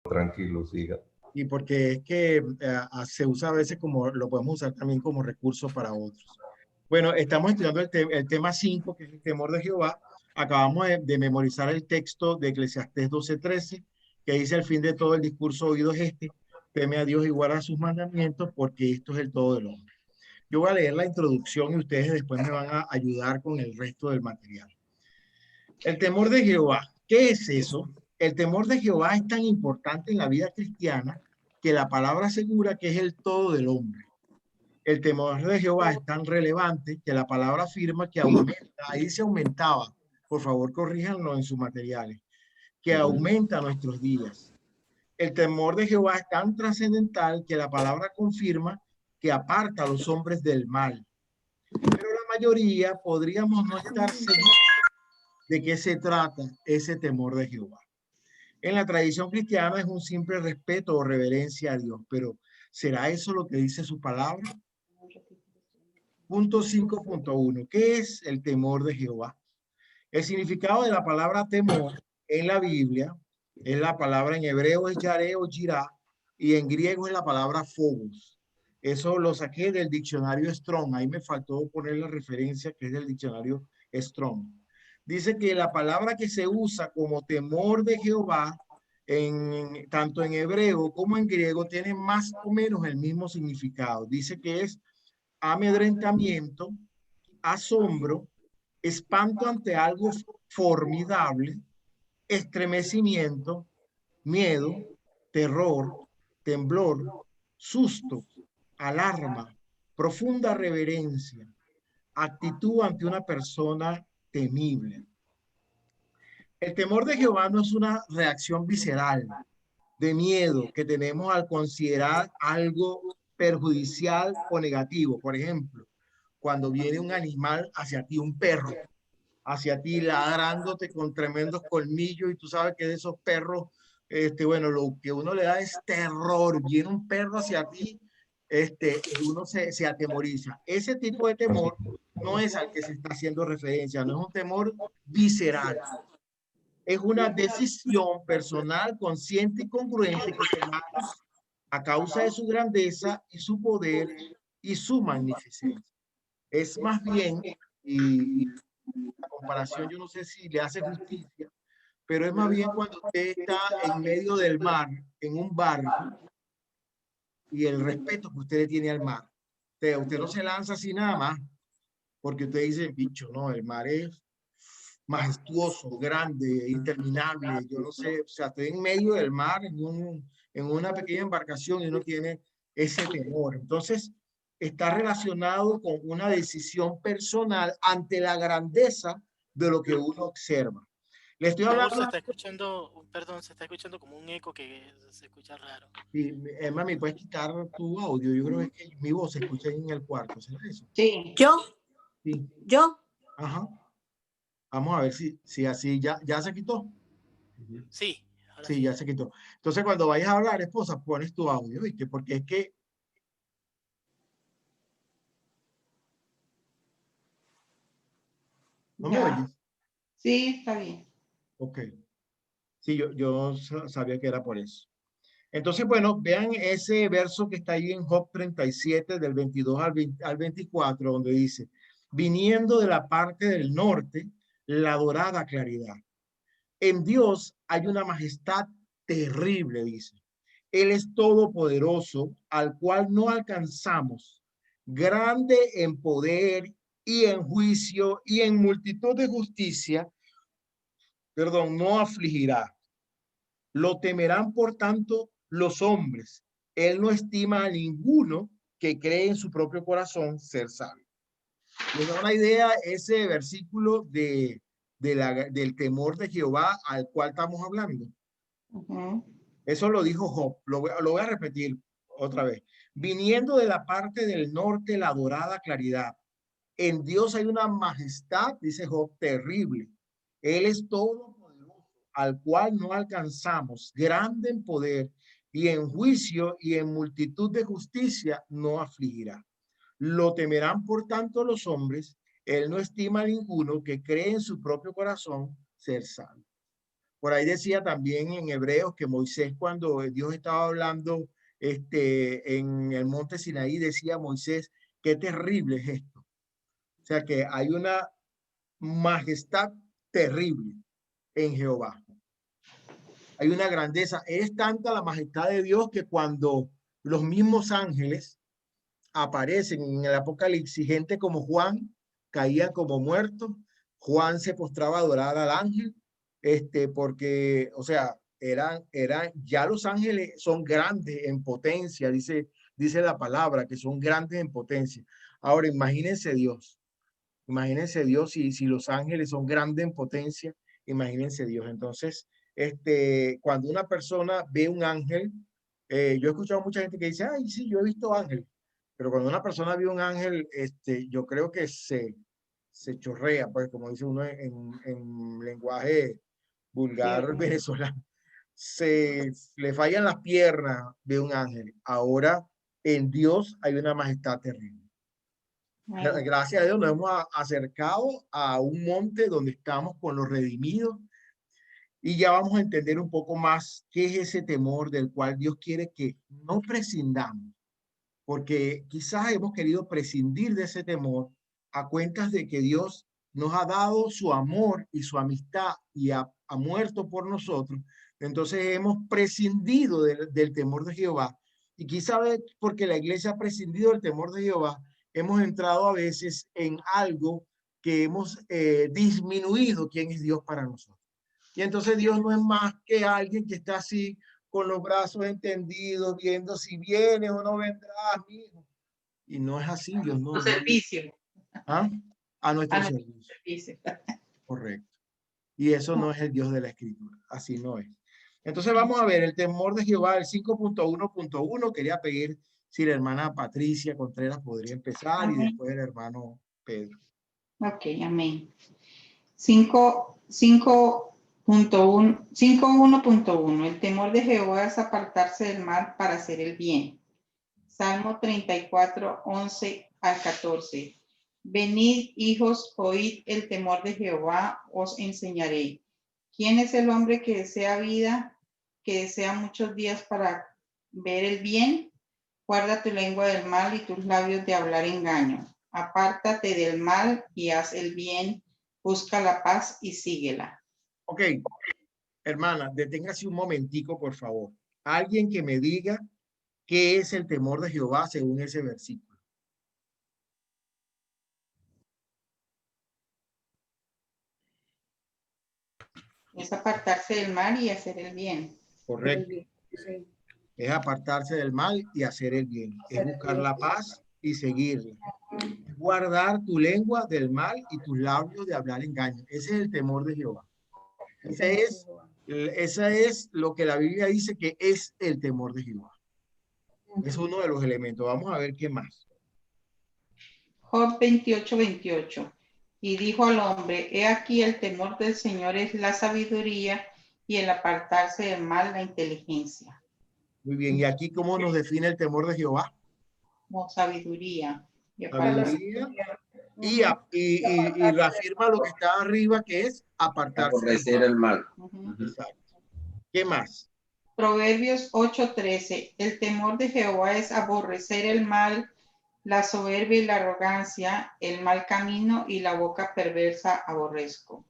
Tranquilo, siga. Y porque es que se usa a veces como, lo podemos usar también como recurso para otros. Bueno, estamos estudiando el tema 5, que es el temor de Jehová. Acabamos de memorizar el texto de Eclesiastés 12:13, que dice: el fin de todo el discurso oído es este: teme a Dios y guarda sus mandamientos, porque esto es el todo del hombre. Yo voy a leer la introducción y ustedes después me van a ayudar con el resto del material. El temor de Jehová, ¿qué es eso? El temor de Jehová es tan importante en la vida cristiana que la palabra asegura que es el todo del hombre. El temor de Jehová es tan relevante que la palabra afirma que aumenta, ahí se aumentaba, por favor corríjanlo en sus materiales, que aumenta nuestros días. El temor de Jehová es tan trascendental que la palabra confirma que aparta a los hombres del mal. Pero la mayoría podríamos no estar seguros de qué se trata ese temor de Jehová. En la tradición cristiana es un simple respeto o reverencia a Dios, pero ¿será eso lo que dice su palabra? Punto 5.1. ¿Qué es el temor de Jehová? El significado de la palabra temor en la Biblia es la palabra en hebreo es yaré o jirá y en griego es la palabra phobos. Eso lo saqué del diccionario Strong. Ahí me faltó poner la referencia que es del diccionario Strong. Dice que la palabra que se usa como temor de Jehová, tanto en hebreo como en griego, tiene más o menos el mismo significado. Dice que es amedrentamiento, asombro, espanto ante algo formidable, estremecimiento, miedo, terror, temblor, susto, alarma, profunda reverencia, actitud ante una persona temible. El temor de Jehová no es una reacción visceral de miedo que tenemos al considerar algo perjudicial o negativo. Por ejemplo, cuando viene un animal hacia ti, un perro, hacia ti ladrándote con tremendos colmillos y tú sabes que de esos perros, bueno, lo que uno le da es terror. Viene un perro hacia ti, y uno se atemoriza. Ese tipo de temor no es al que se está haciendo referencia, no es un temor visceral. Es una decisión personal, consciente y congruente que tomamos a causa de su grandeza y su poder y su magnificencia. Es más bien, y la comparación yo no sé si le hace justicia, pero es más bien cuando usted está en medio del mar, en un barco, y el respeto que usted le tiene al mar. Usted no se lanza así nada más, porque usted dice, bicho, no, el mar es majestuoso, grande, interminable, yo no sé, o sea, estoy en medio del mar, en una pequeña embarcación y uno tiene ese temor. Entonces, está relacionado con una decisión personal ante la grandeza de lo que uno observa. Le estoy Mi voz hablando, se está escuchando, perdón, se está escuchando como un eco que se escucha raro. y, Emma, ¿me puedes quitar tu audio? Yo creo que mi voz se escucha ahí en el cuarto, ¿será eso? Sí. ¿Yo? Sí. ¿Yo? Ajá. Vamos a ver si así ya se quitó. Sí, ahora Sí, sí. ya se quitó. Entonces, cuando vayas a hablar, esposa, pones tu audio, ¿viste? Porque es que... ¿No me oyes? Sí, está bien. Ok. Sí, yo sabía que era por eso. Entonces, bueno, vean ese verso que está ahí en Job 37, del 22 al 24, donde dice: viniendo de la parte del norte, la dorada claridad. En Dios hay una majestad terrible, dice. Él es todopoderoso, al cual no alcanzamos, grande en poder y en juicio y en multitud de justicia, perdón, no afligirá. Lo temerán, por tanto, los hombres. Él no estima a ninguno que cree en su propio corazón ser sabio. ¿Les da una idea ese versículo del temor de Jehová al cual estamos hablando? Eso lo dijo Job. Lo voy a repetir otra vez. Viniendo de la parte del norte, la dorada claridad. En Dios hay una majestad, dice Job, terrible. Él es todopoderoso, al cual no alcanzamos, grande en poder y en juicio y en multitud de justicia no afligirá. Lo temerán, por tanto, los hombres. Él no estima a ninguno que cree en su propio corazón ser sabio. Por ahí decía también en Hebreos que Moisés, cuando Dios estaba hablando en el monte Sinaí, decía Moisés, qué terrible es esto. O sea que hay una majestad terrible en Jehová. Hay una grandeza. Es tanta la majestad de Dios que cuando los mismos ángeles aparecen en el Apocalipsis, gente como Juan caía como muerto. Juan se postraba a adorar al ángel, porque, o sea, ya los ángeles son grandes en potencia, dice la palabra, que son grandes en potencia. Ahora, imagínense Dios, si los ángeles son grandes en potencia, imagínense Dios. Entonces, cuando una persona ve un ángel, yo he escuchado mucha gente que dice, ay, sí, yo he visto ángeles, pero cuando una persona ve un ángel, yo creo que se chorrea, pues como dice uno en lenguaje vulgar venezolano, le fallan las piernas de un ángel. Ahora, en Dios hay una majestad terrible. Gracias a Dios nos hemos acercado a un monte donde estamos con los redimidos y ya vamos a entender un poco más qué es ese temor del cual Dios quiere que no prescindamos, porque quizás hemos querido prescindir de ese temor a cuentas de que Dios nos ha dado su amor y su amistad y ha muerto por nosotros. Entonces hemos prescindido del temor de Jehová, y quizás porque la iglesia ha prescindido del temor de Jehová, hemos entrado a veces en algo que hemos disminuido quién es Dios para nosotros. Y entonces Dios no es más que alguien que está así con los brazos extendidos, viendo si viene o no vendrá, mi hijo. Y no es así, Dios no. Servicio. ¿Ah? A nuestro A servicio. servicio. Correcto. Y eso no es el Dios de la Escritura. Así no es. Entonces vamos a ver el temor de Jehová, el 5.1.1. Quería pedir si la hermana Patricia Contreras podría empezar. Amén. Y después el hermano Pedro. Ok, amén. 5.1.1. El temor de Jehová es apartarse del mal para hacer el bien. Salmo 34, 11 al 14. Venid, hijos, oíd el temor de Jehová, os enseñaré. ¿Quién es el hombre que desea vida, que desea muchos días para ver el bien? Guarda tu lengua del mal y tus labios de hablar engaño. Apártate del mal y haz el bien. Busca la paz y síguela. Ok, hermana, deténgase un momentico, por favor. Alguien que me diga qué es el temor de Jehová según ese versículo. Es apartarse del mal y hacer el bien. Correcto. Sí. Es apartarse del mal y hacer el bien. Es buscar la paz y seguirla. Guardar tu lengua del mal y tus labios de hablar engaño. Ese es el temor de Jehová. Esa es lo que la Biblia dice que es el temor de Jehová. Es uno de los elementos. Vamos a ver qué más. Job 28, 28. Y dijo al hombre, he aquí el temor del Señor es la sabiduría y el apartarse del mal la inteligencia. Muy bien. ¿Y aquí cómo nos define el temor de Jehová? Como sabiduría. Sabiduría. Y reafirma lo que está arriba, que es apartarse del mal. Exacto. ¿Qué más? Proverbios 8:13. El temor de Jehová es aborrecer el mal, la soberbia y la arrogancia, el mal camino y la boca perversa aborrezco.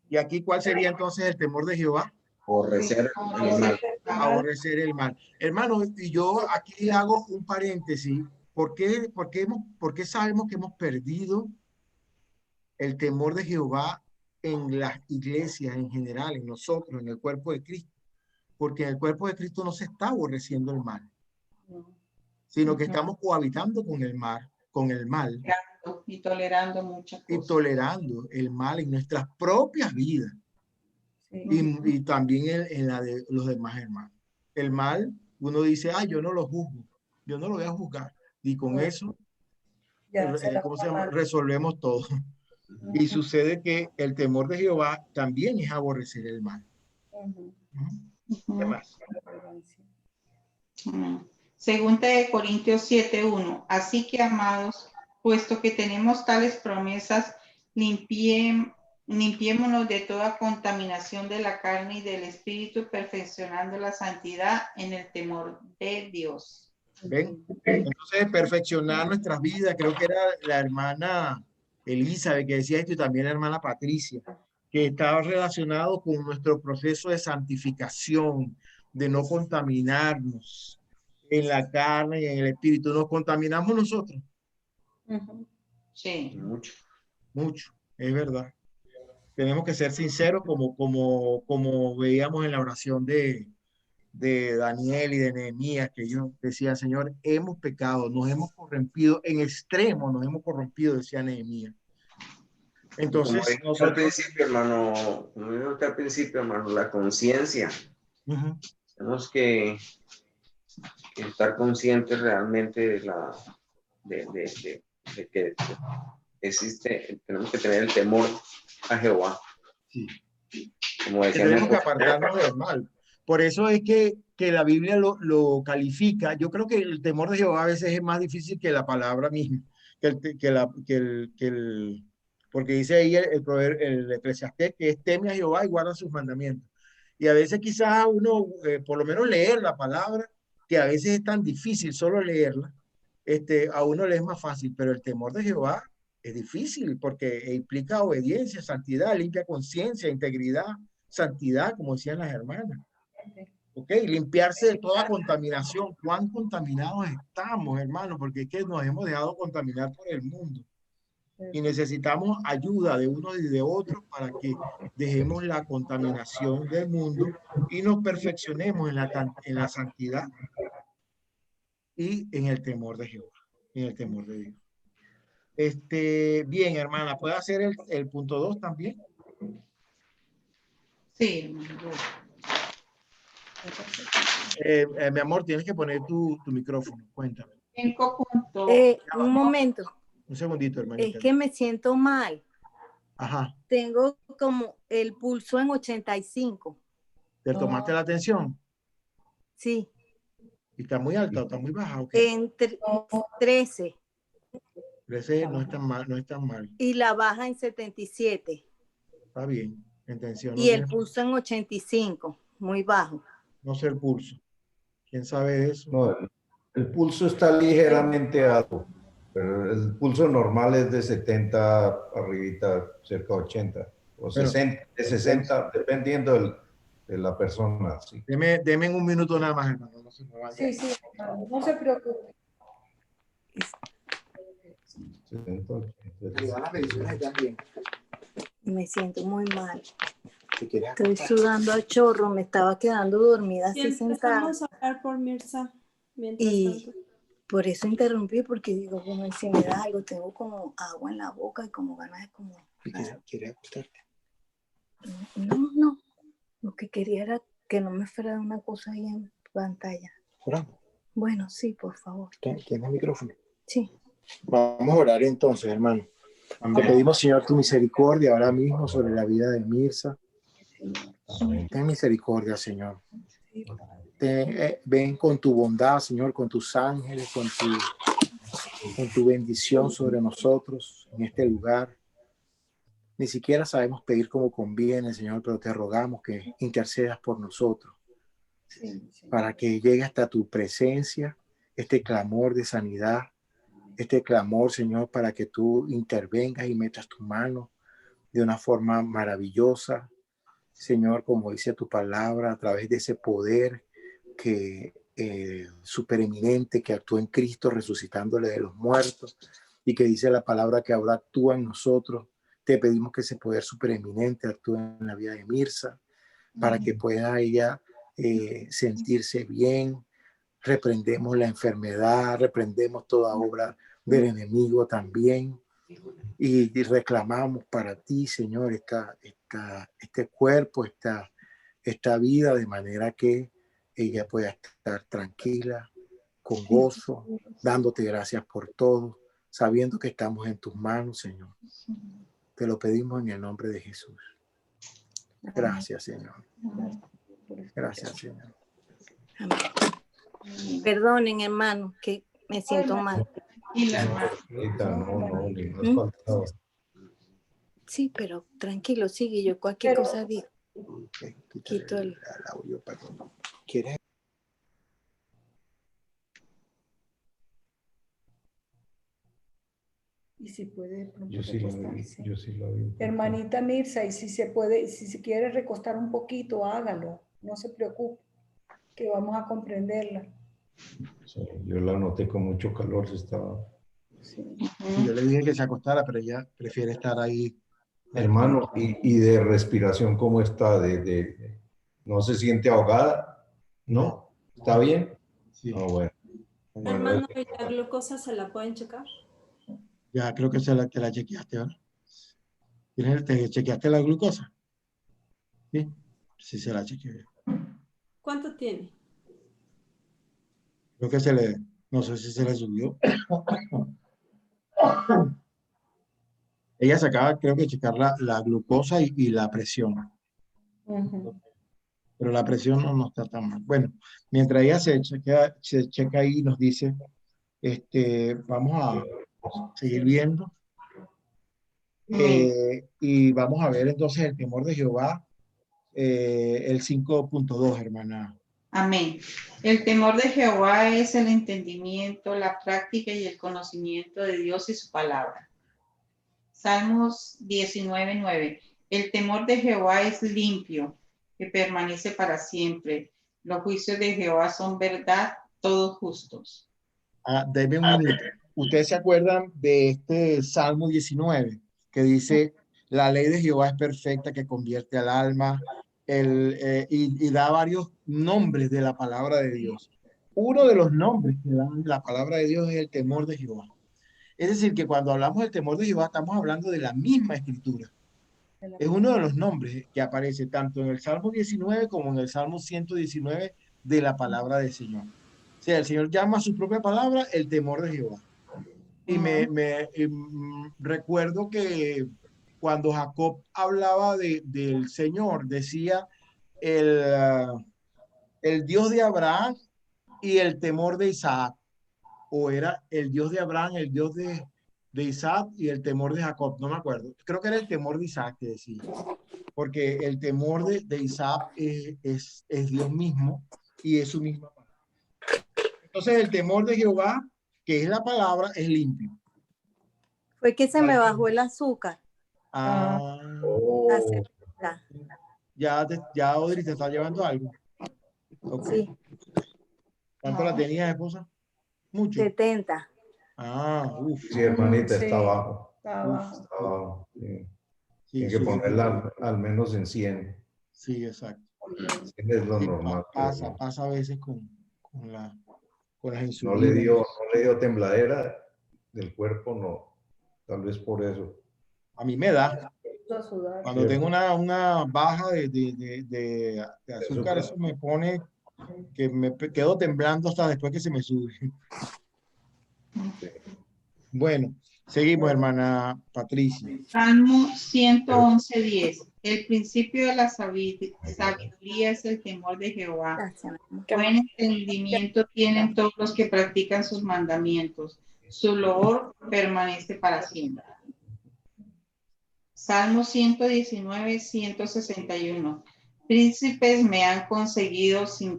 ¿Y aquí cuál sería entonces el temor de Jehová? Aborrecer el mal. Aborrecer el mal. Hermano, y yo aquí hago un paréntesis. ¿Por qué sabemos que hemos perdido el temor de Jehová en las iglesias en general, en nosotros, en el cuerpo de Cristo? Porque en el cuerpo de Cristo no se está aborreciendo el mal, sino que estamos cohabitando con el mal, y tolerando muchas cosas. Y tolerando el mal en nuestras propias vidas. Y también en la de los demás hermanos. El mal, uno dice, yo no lo juzgo, yo no lo voy a juzgar. Y con eso, ¿cómo se llama? Resolvemos todo. Y sucede que el temor de Jehová también es aborrecer el mal. ¿Qué más? Segunda de Corintios 7:1. Así que, amados, puesto que tenemos tales promesas, Limpiémonos de toda contaminación de la carne y del espíritu, perfeccionando la santidad en el temor de Dios. ¿Ven? Entonces, perfeccionar nuestras vidas, creo que era la hermana Elizabeth que decía esto y también la hermana Patricia, que estaba relacionado con nuestro proceso de santificación, de no contaminarnos en la carne y en el espíritu. Nos contaminamos nosotros Sí. mucho, es verdad. Tenemos que ser sinceros como veíamos en la oración de Daniel y de Nehemías, que ellos decían, Señor, hemos pecado, nos hemos corrompido, en extremo nos hemos corrompido, decía Nehemías. Entonces, Como dijo al principio, hermano, como dijo usted al principio, hermano, la conciencia. Tenemos que estar conscientes realmente de que existe, tenemos que tener el temor a Jehová. Sí. Como decía, Tenemos que apartarnos del mal. Por eso es que la Biblia lo califica. Yo creo que el temor de Jehová a veces es más difícil que la palabra misma, porque dice ahí el Eclesiastés que es teme a Jehová y guarda sus mandamientos. Y a veces quizás uno, por lo menos leer la palabra, que a veces es tan difícil solo leerla, a uno le es más fácil, pero el temor de Jehová es difícil porque implica obediencia, santidad, limpia conciencia, integridad, santidad, como decían las hermanas. ¿Ok? Limpiarse de toda contaminación. ¿Cuán contaminados estamos, hermanos? Porque es que nos hemos dejado contaminar por el mundo. Y necesitamos ayuda de unos y de otros para que dejemos la contaminación del mundo y nos perfeccionemos en la santidad y en el temor de Jehová, en el temor de Dios. Bien, hermana, ¿puede hacer el punto 2 también? Sí. Mi amor, tienes que poner tu micrófono, cuéntame. 5.1. Un momento, Un segundito, hermanita. es que me siento mal. Ajá. Tengo como el pulso en 85. ¿Te tomaste la atención? Sí, ¿Y está muy alta o está muy baja? ¿O en 13 Ese no es tan mal, no es tan mal. y la baja en 77 Está bien. En tensión y el pulso en 85, muy bajo. no sé el pulso. ¿Quién sabe de eso? No, el pulso está ligeramente alto, pero el pulso normal es de 70 arribita, cerca de 80, o Bueno, 60, de 60, dependiendo de la persona. Sí. Deme un minuto nada más, hermano. No se me vaya. Sí, sí, no se preocupe. Me siento muy mal. Estoy sudando a chorro, me estaba quedando dormida así sentada. Empezamos a hablar por Mirza. Y por eso interrumpí, porque digo, bueno, si me da algo, tengo como agua en la boca y como ganas de como... ¿Quieres acostarte? No. Lo que quería era que no me fuera una cosa ahí en pantalla. Oramos. Bueno, sí, por favor. ¿Tienes el micrófono? Sí. Vamos a orar entonces, hermano. Te pedimos, Señor, tu misericordia ahora mismo sobre la vida de Mirza. Ten misericordia, Señor. Ven con tu bondad, Señor, con tus ángeles, con tu bendición sobre nosotros en este lugar. Ni siquiera sabemos pedir como conviene, Señor, pero te rogamos que intercedas por nosotros para que llegue hasta tu presencia este clamor de sanidad, este clamor, Señor, para que tú intervengas y metas tu mano de una forma maravillosa, Señor, como dice tu palabra, a través de ese poder que supereminente que actúa en Cristo, resucitándole de los muertos, y que dice la palabra que ahora actúa en nosotros. Te pedimos que ese poder supereminente actúe en la vida de Mirza, para que pueda ella sentirse bien. Reprendemos la enfermedad, reprendemos toda obra del enemigo también, y reclamamos para ti, Señor, este cuerpo, esta vida, de manera que ella pueda estar tranquila, con gozo, dándote gracias por todo, sabiendo que estamos en tus manos, Señor. Te lo pedimos en el nombre de Jesús. Gracias, Señor. Gracias, Señor. Amén. Perdonen, hermano, que me siento mal. Y la hermana. No, Sí, pero tranquilo, sigue. Yo cualquier cosa digo. Quito el audio, perdón. ¿Quieres? Y si puede, Yo sí lo vi. hermanita Mirza, y si se puede, si se quiere recostar un poquito, hágalo. No se preocupe, que vamos a comprenderla. Sí, yo la noté con mucho calor, se estaba... Sí. Sí, yo le dije que se acostara, pero ella prefiere estar ahí. Hermano, y de respiración, ¿cómo está? ¿No se siente ahogada? ¿No? ¿Está bien? Sí. Ah, bueno. Hermano, ¿y la glucosa se la pueden checar? Ya creo que te la chequeaste, ¿verdad? ¿Te chequeaste la glucosa? Sí, sí se la chequeé. ¿Cuánto tiene? Creo que no sé si se le subió. Ella se acaba, creo que checar la glucosa y la presión. Pero la presión no está tan mal. Bueno, mientras ella se checa ahí y nos dice, vamos a seguir viendo. Y vamos a ver entonces el temor de Jehová, el 5.2, hermana. Amén. El temor de Jehová es el entendimiento, la práctica y el conocimiento de Dios y su palabra. Salmos 19:9. El temor de Jehová es limpio, que permanece para siempre. Los juicios de Jehová son verdad, todos justos. Denme un minuto. ¿Ustedes se acuerdan de este Salmo 19 que dice, la ley de Jehová es perfecta que convierte al alma, y da varios nombres de la palabra de Dios? Uno de los nombres que da la palabra de Dios es el temor de Jehová. Es decir, que cuando hablamos del temor de Jehová estamos hablando de la misma escritura. Es uno de los nombres que aparece tanto en el Salmo 19 como en el Salmo 119 de la palabra del Señor. O sea, el Señor llama a su propia palabra el temor de Jehová. Y recuerdo que cuando Jacob hablaba del Señor, decía el Dios de Abraham y el temor de Isaac. O era el Dios de Abraham, el Dios de Isaac y el temor de Jacob. No me acuerdo. Creo que era el temor de Isaac que decía. Porque el temor de Isaac es Dios mismo y es su misma palabra. Entonces el temor de Jehová, que es la palabra, es limpio. Fue que se me bajó el azúcar. Ya Audrey te está llevando algo. Okay. Sí. ¿Cuánto la tenías, esposa? Mucho. 70. Sí, hermanita, Sí, está abajo. está abajo. Está abajo. Sí. Sí, Tiene que ponerla al menos en 100. Sí, exacto. 100 es lo normal. Pasa a veces con las insulinas. No le dio tembladera del cuerpo, no. Tal vez por eso. A mí me da. Cuando tengo una baja de azúcar, eso me pone que me quedo temblando hasta después que se me sube. Sí. Bueno, seguimos, hermana Patricia. Salmo 111:10. El principio de la sabiduría es el temor de Jehová. Buen entendimiento tienen todos los que practican sus mandamientos. Su loor permanece para siempre. Salmo 119:161. Príncipes me han perseguido sin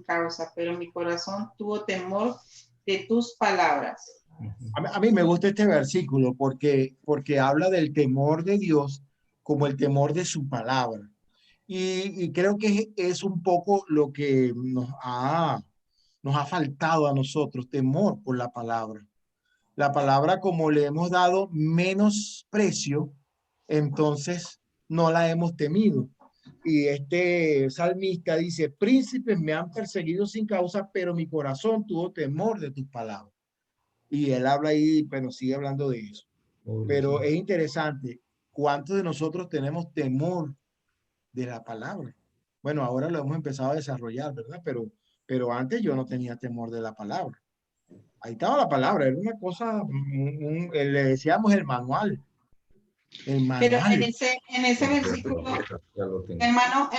causa, pero mi corazón tuvo temor de tus palabras. A mí me gusta este versículo porque habla del temor de Dios como el temor de su palabra. Y creo que es un poco lo que nos ha faltado a nosotros, temor por la palabra. La palabra, como le hemos dado menos precio, entonces no la hemos temido. Y este salmista dice, príncipes me han perseguido sin causa, pero mi corazón tuvo temor de tus palabras. Y él habla ahí, pero sigue hablando de eso. Pero es interesante, ¿cuántos de nosotros tenemos temor de la palabra? Bueno, ahora lo hemos empezado a desarrollar, ¿verdad? Pero antes yo no tenía temor de la palabra. Ahí estaba la palabra, era una cosa, le decíamos el manual. El manual. Pero en ese versículo, sí. hermano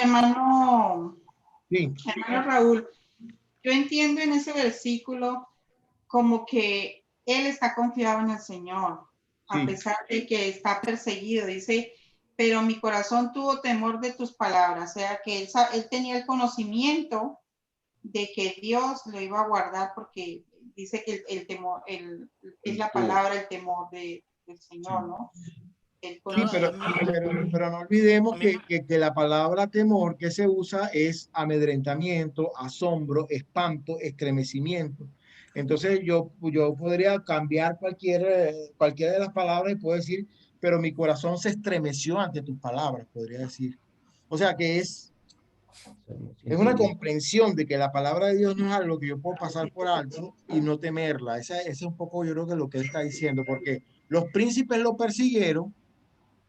Raúl, yo entiendo en ese versículo como que él está confiado en el Señor. a pesar de que está perseguido. Dice, pero mi corazón tuvo temor de tus palabras. O sea, que él tenía el conocimiento de que Dios lo iba a guardar, porque dice que el temor, es la palabra, el temor del Señor, ¿no? Sí, pero no olvidemos que la palabra temor que se usa es amedrentamiento, asombro, espanto, estremecimiento. Entonces yo podría cambiar cualquiera de las palabras y puedo decir, pero mi corazón se estremeció ante tus palabras, podría decir. O sea que es una comprensión de que la palabra de Dios no es algo que yo puedo pasar por alto y no temerla. Ese es un poco, yo creo que lo que él está diciendo, porque los príncipes lo persiguieron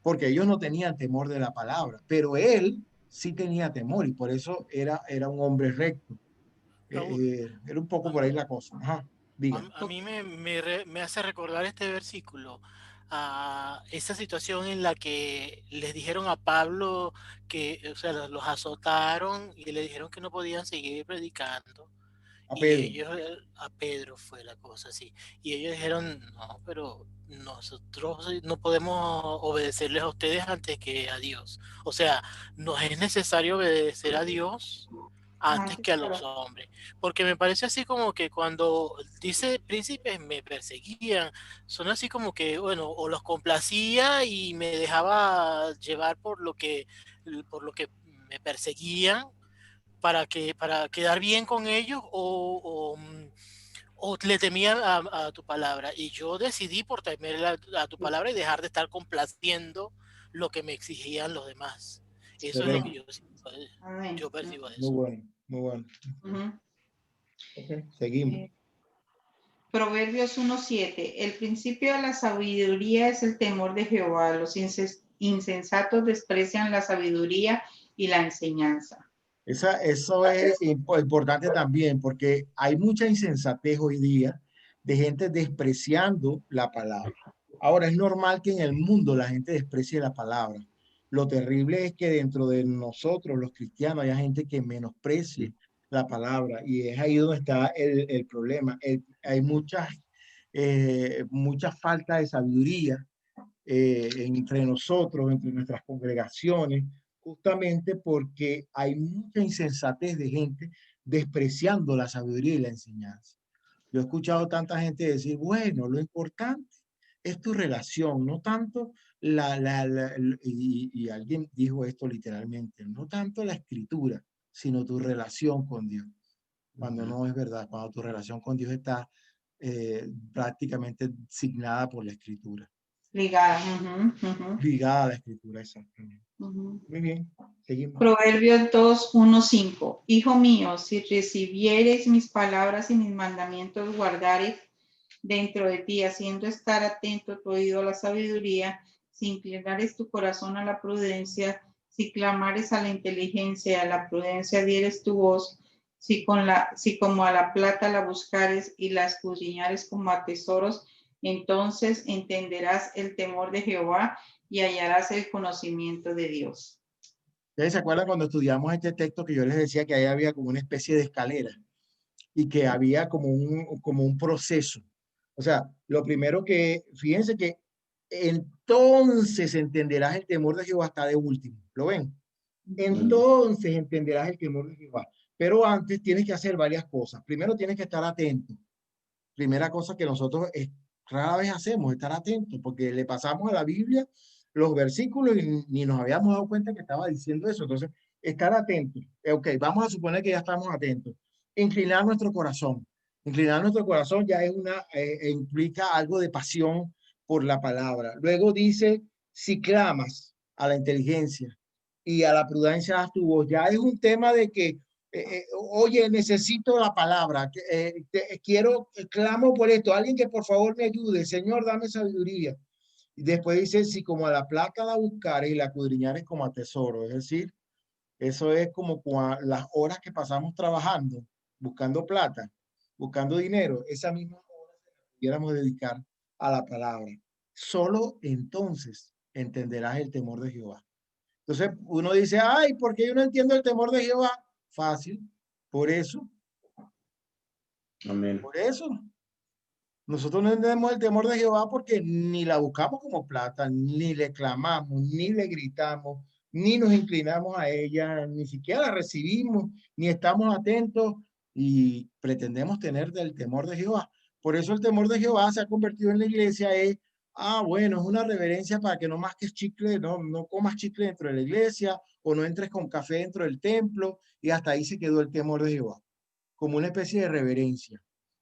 porque ellos no tenían temor de la palabra, pero él sí tenía temor y por eso era un hombre recto. Era un poco por ahí la cosa. Ajá, diga. A mí me hace recordar este versículo, a esa situación en la que les dijeron a Pablo que, o sea, los azotaron y le dijeron que no podían seguir predicando. A Y Pedro. ellos, a Pedro fue la cosa, sí. Y ellos dijeron, no, pero nosotros no podemos obedecerles a ustedes antes que a Dios. O sea, nos es necesario obedecer a Dios antes que a los hombres. Porque me parece así como que cuando dice príncipes me perseguían, son así como que, bueno, o los complacía y me dejaba llevar por lo que me perseguían para quedar bien con ellos o le temía a tu palabra. Y yo decidí por temer a tu palabra y dejar de estar complaciendo lo que me exigían los demás. Eso es lo que yo percibo de eso. Muy bueno, muy bueno. Okay, seguimos. Proverbios 1:7. El principio de la sabiduría es el temor de Jehová. Los insensatos desprecian la sabiduría y la enseñanza. Eso es importante también porque hay mucha insensatez hoy día de gente despreciando la palabra. Ahora, es normal que en el mundo la gente desprecie la palabra. Lo terrible es que dentro de nosotros, los cristianos, haya gente que menosprecie la palabra y es ahí donde está el problema. Hay mucha falta de sabiduría entre nosotros, entre nuestras congregaciones, justamente porque hay mucha insensatez de gente despreciando la sabiduría y la enseñanza. Yo he escuchado tanta gente decir, bueno, lo importante es tu relación, no tanto y alguien dijo esto literalmente, no tanto la escritura, sino tu relación con Dios. Cuando no es verdad, cuando tu relación con Dios está prácticamente signada por la escritura. Ligada. Ligada a la escritura, exactamente. Muy bien, seguimos. Proverbios 2:1-5. Hijo mío, si recibieres mis palabras y mis mandamientos guardares dentro de ti, haciendo estar atento tu oído a la sabiduría, si inclinares tu corazón a la prudencia, si clamares a la inteligencia y a la prudencia dieres tu voz, si como a la plata la buscares y la escudriñares como a tesoros, entonces entenderás el temor de Jehová y hallarás el conocimiento de Dios. ¿Ustedes se acuerdan cuando estudiamos este texto que yo les decía que ahí había como una especie de escalera y que había como un proceso? O sea, lo primero que, fíjense que entonces entenderás el temor de Jehová hasta de último. ¿Lo ven? Entonces entenderás el temor de Jehová. Pero antes tienes que hacer varias cosas. Primero tienes que estar atento. Primera cosa que nosotros rara vez hacemos, estar atentos, porque le pasamos a la Biblia los versículos y ni nos habíamos dado cuenta que estaba diciendo eso. Entonces, estar atentos. Ok, vamos a suponer que ya estamos atentos. Inclinar nuestro corazón. Inclinar nuestro corazón ya es implica algo de pasión por la palabra. Luego dice, si clamas a la inteligencia y a la prudencia das tu voz, ya es un tema de que oye, necesito la palabra, clamo por esto, alguien que por favor me ayude, Señor, dame sabiduría. Y después dice, si como a la plata la buscares y la escudriñares como a tesoro, es decir, eso es como las horas que pasamos trabajando, buscando plata, buscando dinero, esa misma hora pudiéramos dedicar a la palabra. Solo entonces entenderás el temor de Jehová. Entonces uno dice, ay, ¿por qué yo no entiendo el temor de Jehová? Fácil, por eso. Amén. Por eso. Nosotros no entendemos el temor de Jehová porque ni la buscamos como plata, ni le clamamos, ni le gritamos, ni nos inclinamos a ella, ni siquiera la recibimos, ni estamos atentos y pretendemos tener del temor de Jehová. Por eso el temor de Jehová se ha convertido en la iglesia, bueno, es una reverencia para que no masques chicle, no comas chicle dentro de la iglesia o no entres con café dentro del templo, y hasta ahí se quedó el temor de Jehová, como una especie de reverencia.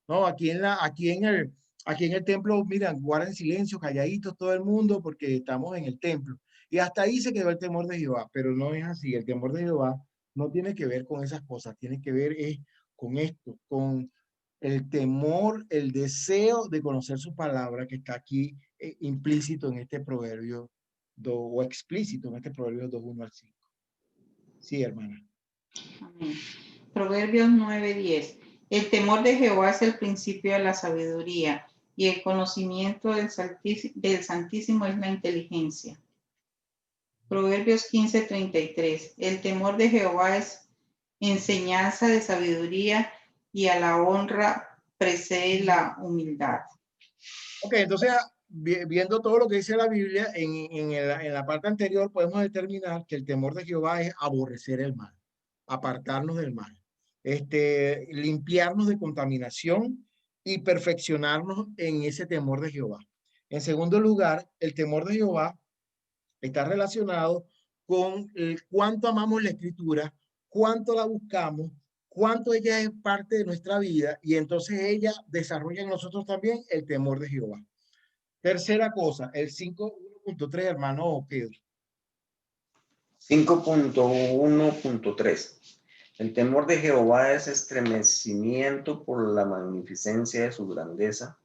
No, aquí en el templo, mira, guarden silencio, calladitos todo el mundo porque estamos en el templo. Y hasta ahí se quedó el temor de Jehová, pero no es así. El temor de Jehová no tiene que ver con esas cosas, tiene que ver con esto, con el temor, el deseo de conocer su palabra que está aquí implícito en este proverbio o explícito en este proverbio 2:1 al 5. Sí, hermana. Amén. Proverbios 9:10. El temor de Jehová es el principio de la sabiduría y el conocimiento del Santísimo es la inteligencia. Proverbios 15:33. El temor de Jehová es enseñanza de sabiduría y a la honra precede la humildad. Ok, entonces, viendo todo lo que dice la Biblia, en la parte anterior podemos determinar que el temor de Jehová es aborrecer el mal, apartarnos del mal, limpiarnos de contaminación y perfeccionarnos en ese temor de Jehová. En segundo lugar, el temor de Jehová está relacionado con cuánto amamos la Escritura, cuánto la buscamos, cuánto ella es parte de nuestra vida, y entonces ella desarrolla en nosotros también el temor de Jehová. Tercera cosa, el 5.1.3, hermano Pedro. 5.1.3. El temor de Jehová es estremecimiento por la magnificencia de su grandeza,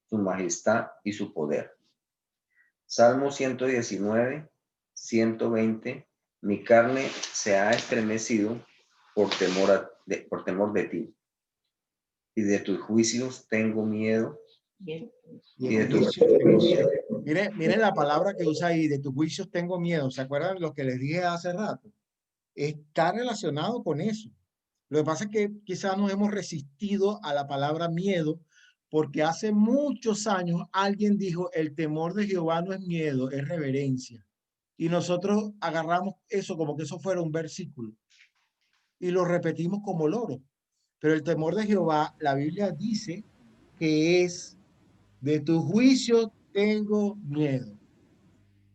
su majestad y su poder. Salmo 119, 120. Mi carne se ha estremecido por temor de ti. Y de tus juicios tengo miedo. Miren la palabra que usa ahí, de tus juicios tengo miedo. ¿Se acuerdan lo que les dije hace rato? Está relacionado con eso. Lo que pasa es que quizás nos hemos resistido a la palabra miedo porque hace muchos años alguien dijo, el temor de Jehová no es miedo, es reverencia. Y nosotros agarramos eso como que eso fuera un versículo y lo repetimos como loro. Pero el temor de Jehová, la Biblia dice que es de tu juicio tengo miedo.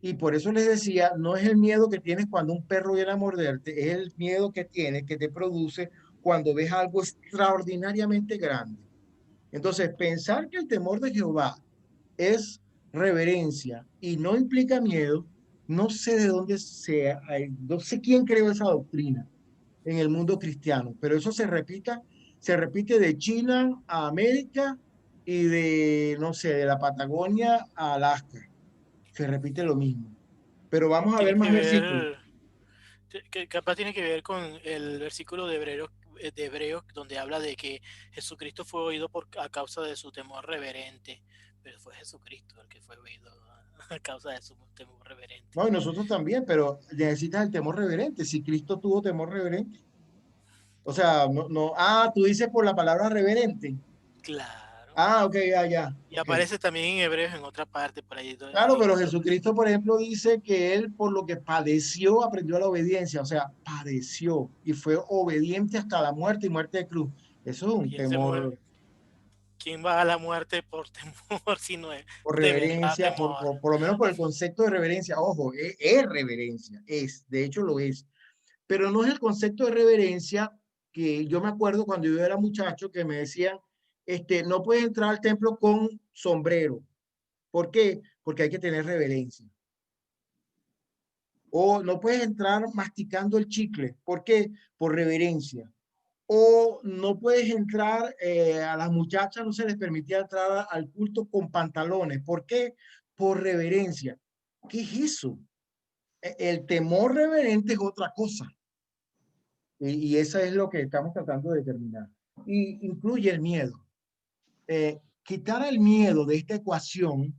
Y por eso les decía, no es el miedo que tienes cuando un perro viene a morderte, es el miedo que tienes, que te produce cuando ves algo extraordinariamente grande. Entonces, pensar que el temor de Jehová es reverencia y no implica miedo, no sé de dónde sea, no sé quién creó esa doctrina en el mundo cristiano, pero eso se repite de China a América y de, no sé, de la Patagonia a Alaska. Se repite lo mismo. Pero vamos a ver más versículos. Que capaz tiene que ver con el versículo de Hebreos donde habla de que Jesucristo fue oído a causa de su temor reverente, pero fue Jesucristo el que fue oído a causa de su temor reverente. No, y nosotros también, pero necesitas el temor reverente. Si Cristo tuvo temor reverente. O sea, tú dices por la palabra reverente. Claro. Ok, ya. Y aparece también en Hebreos en otra parte por ahí. Claro, pero Jesucristo, por ejemplo, dice que él por lo que padeció aprendió la obediencia, o sea, padeció y fue obediente hasta la muerte y muerte de cruz. Eso es un temor. ¿Quién va a la muerte por temor si no es por reverencia, por lo menos por el concepto de reverencia? Ojo, es reverencia, de hecho lo es, pero no es el concepto de reverencia que yo me acuerdo cuando yo era muchacho que me decían, no puedes entrar al templo con sombrero. ¿Por qué? Porque hay que tener reverencia. O no puedes entrar masticando el chicle. ¿Por qué? Por reverencia. O no puedes entrar, a las muchachas no se les permitía entrar al culto con pantalones. ¿Por qué? Por reverencia. ¿Qué es eso? El temor reverente es otra cosa. Y eso es lo que estamos tratando de determinar. Y incluye el miedo. Quitar el miedo de esta ecuación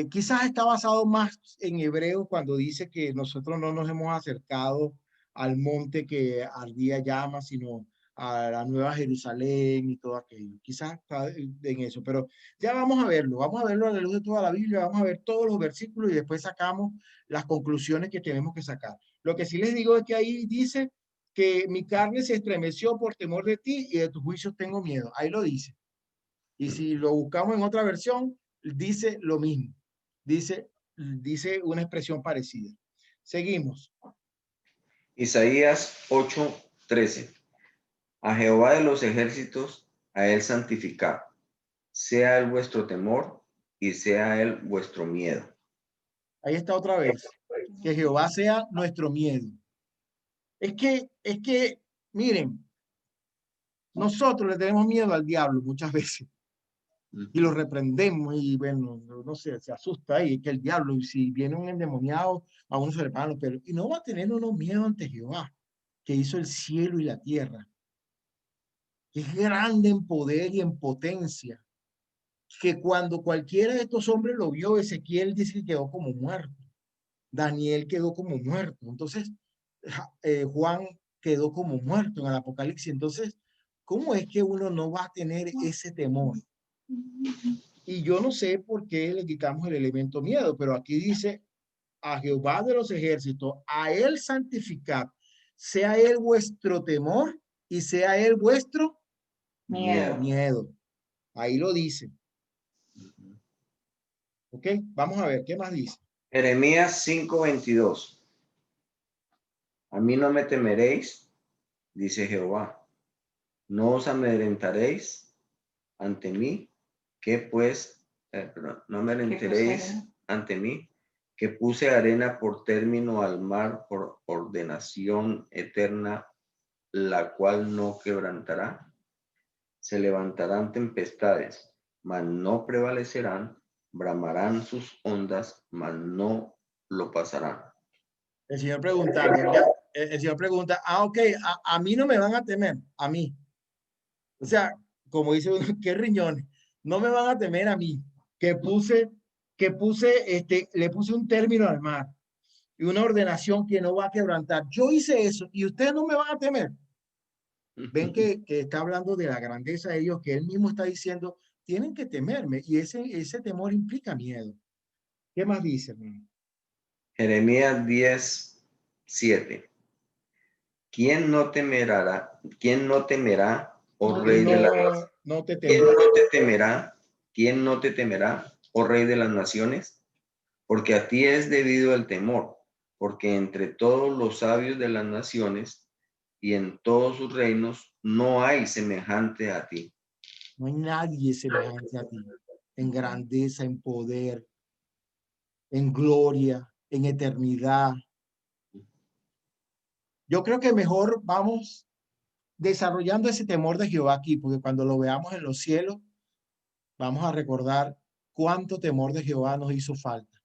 quizás está basado más en Hebreo cuando dice que nosotros no nos hemos acercado al monte que ardía llamas, sino a la Nueva Jerusalén y todo aquello. Quizás está en eso, pero ya vamos a verlo a la luz de toda la Biblia, vamos a ver todos los versículos y después sacamos las conclusiones que tenemos que sacar. Lo que sí les digo es que ahí dice que mi carne se estremeció por temor de ti y de tus juicios tengo miedo. Ahí lo dice. Y si lo buscamos en otra versión, dice lo mismo. Dice una expresión parecida. Seguimos. Isaías 8:13. A Jehová de los ejércitos, a él santificad. Sea él vuestro temor y sea él vuestro miedo. Ahí está otra vez. Que Jehová sea nuestro miedo. Es que, miren, nosotros le tenemos miedo al diablo muchas veces. Y lo reprendemos y bueno, no sé, se asusta ahí, es que el diablo, y si viene un endemoniado, a uno se le pagan los pelos. Y no va a tener uno miedo ante Jehová, que hizo el cielo y la tierra, que es grande en poder y en potencia, que cuando cualquiera de estos hombres lo vio, Ezequiel dice que quedó como muerto, Daniel quedó como muerto, entonces Juan quedó como muerto en el Apocalipsis. Entonces, ¿cómo es que uno no va a tener ese temor? Y yo no sé por qué le quitamos el elemento miedo, pero aquí dice a Jehová de los ejércitos, a él santificad, sea él vuestro temor y sea él vuestro miedo. Ahí lo dice. Ok, vamos a ver, ¿qué más dice? Jeremías 5:22. A mí no me temeréis, dice Jehová. No os amedrentaréis ante mí, que pues, no amedrentaréis ante mí, que puse arena por término al mar por ordenación eterna, la cual no quebrantará. Se levantarán tempestades, mas no prevalecerán, bramarán sus ondas, mas no lo pasarán. El Señor pregunta, el Señor pregunta, ok, a mí no me van a temer, a mí. O sea, como dice uno, qué riñones, no me van a temer a mí, le puse un término al mar y una ordenación que no va a quebrantar. Yo hice eso y ustedes no me van a temer. Ven que está hablando de la grandeza de Dios, que él mismo está diciendo, tienen que temerme, y ese temor implica miedo. ¿Qué más dice, hermano? Jeremías 10:7. ¿Quién no temerá, oh rey de las naciones? No te ¿Quién temerá. no te temerá? ¿Quién no te temerá, oh rey de las naciones? Porque a ti es debido el temor, porque entre todos los sabios de las naciones y en todos sus reinos no hay semejante a ti. No hay nadie semejante a ti, en grandeza, en poder, en gloria, en eternidad. Yo creo que mejor vamos desarrollando ese temor de Jehová aquí, porque cuando lo veamos en los cielos, vamos a recordar cuánto temor de Jehová nos hizo falta,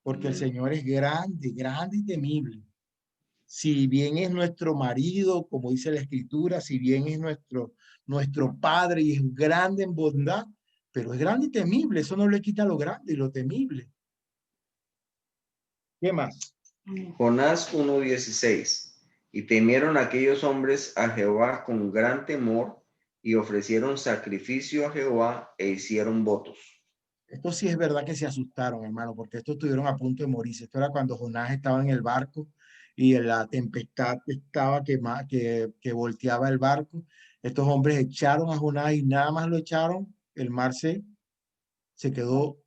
porque el Señor es grande, grande y temible. Si bien es nuestro marido, como dice la Escritura, si bien es nuestro Padre y es grande en bondad, pero es grande y temible, eso no le quita lo grande y lo temible. ¿Qué más? Jonás 1:16. Y temieron aquellos hombres a Jehová con gran temor y ofrecieron sacrificio a Jehová e hicieron votos. Esto sí es verdad que se asustaron, hermano, porque estos estuvieron a punto de morirse. Esto era cuando Jonás estaba en el barco y la tempestad estaba que volteaba el barco. Estos hombres echaron a Jonás y nada más lo echaron, el mar se quedó,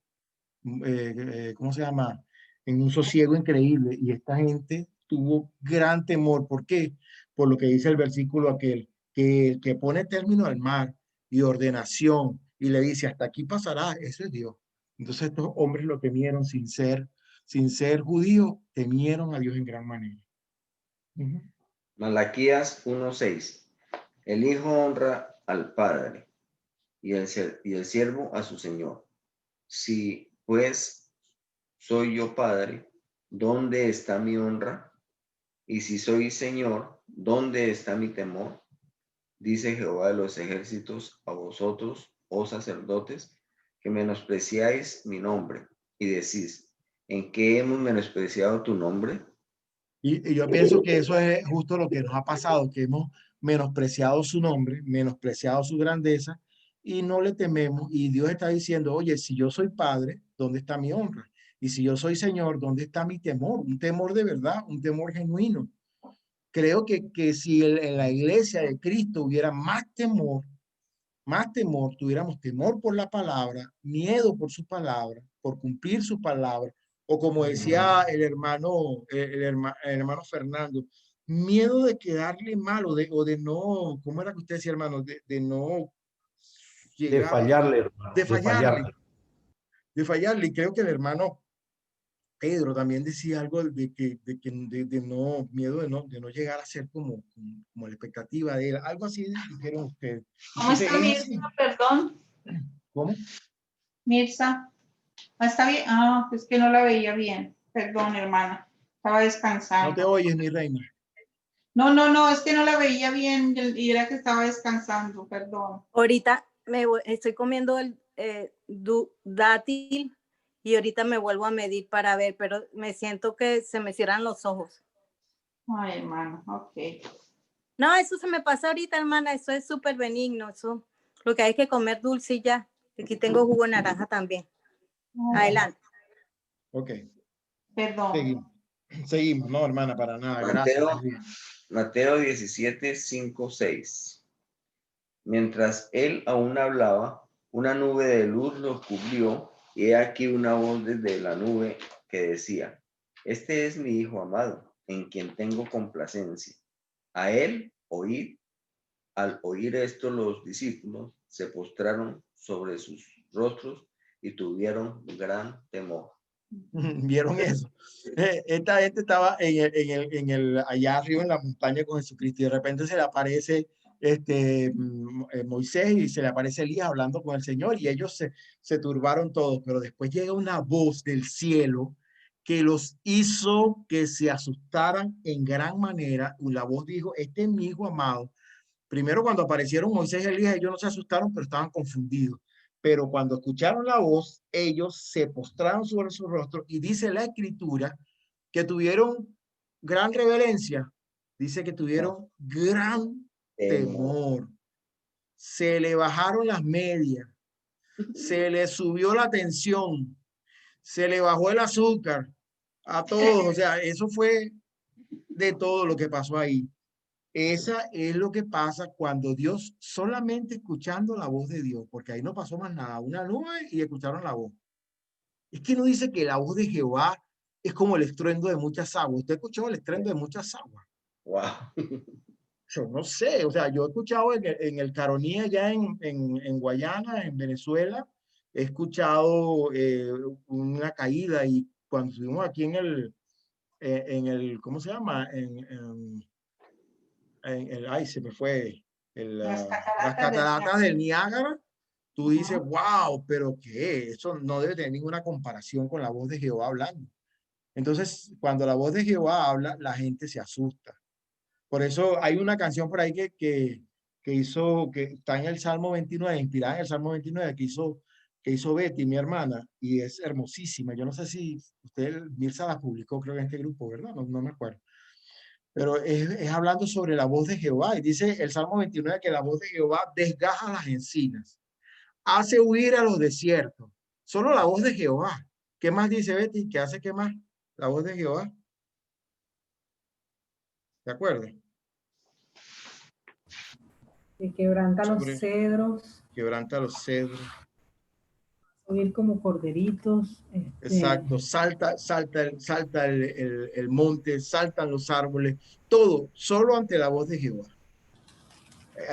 ¿cómo se llama? En un sosiego increíble. Y esta gente tuvo gran temor. ¿Por qué? Por lo que dice el versículo aquel, que el que pone término al mar y ordenación y le dice, hasta aquí pasará, eso es Dios. Entonces estos hombres lo temieron sin ser judíos, temieron a Dios en gran manera. Malaquías 1:6. El hijo honra al padre y el siervo a su señor. Si pues soy yo padre, ¿dónde está mi honra? Y si soy señor, ¿dónde está mi temor? Dice Jehová de los ejércitos a vosotros, oh sacerdotes, que menospreciáis mi nombre y decís, ¿en qué hemos menospreciado tu nombre? Y yo pienso que eso es justo lo que nos ha pasado, que hemos menospreciado su nombre, menospreciado su grandeza, y no le tememos. Y Dios está diciendo, oye, si yo soy padre, ¿dónde está mi honra? Y si yo soy Señor, ¿dónde está mi temor? Un temor de verdad, un temor genuino. Creo que si en la iglesia de Cristo hubiera más temor, tuviéramos temor por la palabra, miedo por su palabra, por cumplir su palabra, o como decía el hermano Fernando, miedo de quedarle mal o de no, ¿cómo era que usted decía, hermano? De no llegar, de fallarle, hermano, de fallarle. Y creo que el hermano Pedro también decía algo de no, miedo de no llegar a ser como la expectativa de él. Algo así dijeron ustedes. ¿Cómo está Mirza? Perdón. ¿Cómo? Mirza. ¿Está bien? Ah, es que no la veía bien. Perdón, hermana. Estaba descansando. No te oyes, mi reina. No, es que no la veía bien y era que estaba descansando, perdón. Ahorita estoy comiendo el dátil y ahorita me vuelvo a medir para ver, pero me siento que se me cierran los ojos. Ay, hermano, ok. No, eso se me pasa ahorita, hermana, eso es súper benigno, eso. Lo que hay que comer dulce y ya. Aquí tengo jugo de naranja también. Adelante. Ok. Perdón. Seguimos, no, hermana, para nada. Gracias. Mateo 17, 5, 6. Mientras él aún hablaba, una nube de luz los cubrió, y he aquí una voz desde la nube que decía: este es mi Hijo amado, en quien tengo complacencia. A él oíd. Al oír esto, los discípulos se postraron sobre sus rostros y tuvieron gran temor. ¿Vieron eso? Esta gente estaba allá arriba en la montaña con Jesucristo y de repente se le aparece Moisés y se le aparece Elías hablando con el Señor y ellos se turbaron todos, pero después llega una voz del cielo que los hizo que se asustaran en gran manera. Y la voz dijo: este es mi Hijo amado. Primero, cuando aparecieron Moisés y Elías, ellos no se asustaron, pero estaban confundidos. Pero cuando escucharon la voz, ellos se postraron sobre su rostro y dice la Escritura que tuvieron gran reverencia. Dice que tuvieron gran temor. Se le bajaron las medias, se le subió la tensión, se le bajó el azúcar a todos. O sea, eso fue de todo lo que pasó ahí. Esa es lo que pasa cuando Dios, solamente escuchando la voz de Dios, porque ahí no pasó más nada, una nube y escucharon la voz. Es que no dice que la voz de Jehová es como el estruendo de muchas aguas. ¿Usted escuchó el estruendo de muchas aguas? Wow. Yo no sé, o sea, yo he escuchado en el Caroní, allá en Guayana, en Venezuela, he escuchado una caída, y cuando estuvimos aquí en el ¿cómo se llama? Ay, se me fue, las cataratas del Niágara, tú dices, wow, pero ¿qué? Eso no debe tener ninguna comparación con la voz de Jehová hablando. Entonces, cuando la voz de Jehová habla, la gente se asusta. Por eso hay una canción por ahí que está en el Salmo 29, inspirada en el Salmo 29, que hizo Betty, mi hermana, y es hermosísima. Yo no sé si usted, Mirza, la publicó, creo que en este grupo, ¿verdad? No me acuerdo. Pero es hablando sobre la voz de Jehová. Y dice el Salmo 29 que la voz de Jehová desgaja las encinas, hace huir a los desiertos. Solo la voz de Jehová. ¿Qué más dice Betty? ¿Qué hace qué más? La voz de Jehová. ¿De acuerdo? Que quebranta los cedros. Quebranta los cedros. Subir como corderitos. Exacto, salta el monte, saltan los árboles, todo, solo ante la voz de Jehová.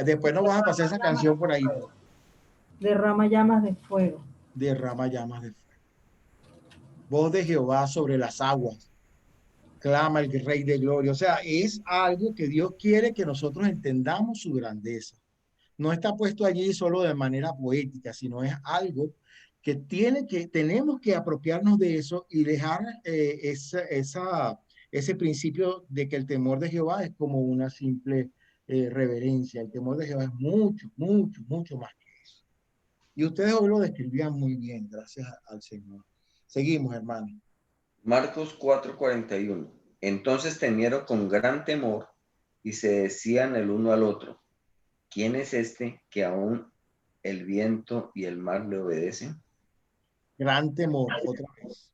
Después nos vas a pasar esa canción por ahí. Derrama llamas de fuego. Derrama llamas de fuego. Voz de Jehová sobre las aguas. Clama el Rey de Gloria. O sea, es algo que Dios quiere que nosotros entendamos su grandeza. No está puesto allí solo de manera poética, sino es algo que tenemos que apropiarnos de eso y dejar ese principio de que el temor de Jehová es como una simple reverencia. El temor de Jehová es mucho, mucho, mucho más que eso. Y ustedes hoy lo describían muy bien, gracias al Señor. Seguimos, hermano. Marcos 4:41. Entonces temieron con gran temor y se decían el uno al otro, ¿quién es este que aún el viento y el mar le obedecen? Gran temor, otra vez.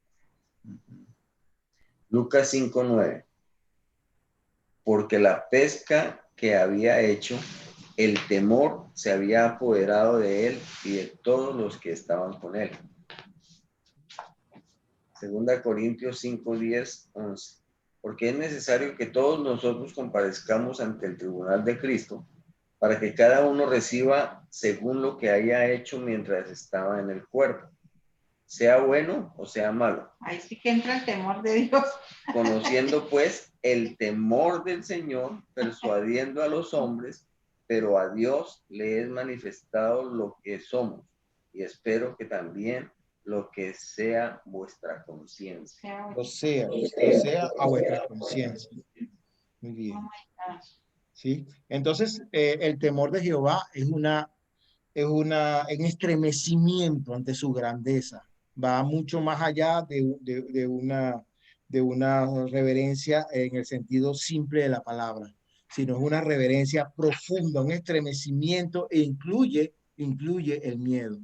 Lucas 5:9. Porque la pesca que había hecho, el temor se había apoderado de él y de todos los que estaban con él. 2 Corintios 5:10, 11. Porque es necesario que todos nosotros comparezcamos ante el tribunal de Cristo, para que cada uno reciba según lo que haya hecho mientras estaba en el cuerpo, sea bueno o sea malo. Ahí sí que entra el temor de Dios. Conociendo pues el temor del Señor, persuadiendo a los hombres, pero a Dios le es manifestado lo que somos, y espero que también lo que sea vuestra conciencia. O sea a vuestra conciencia. Muy bien. ¿Sí? Entonces, el temor de Jehová es un estremecimiento ante su grandeza. Va mucho más allá de una reverencia en el sentido simple de la palabra, sino es una reverencia profunda, un estremecimiento e incluye el miedo.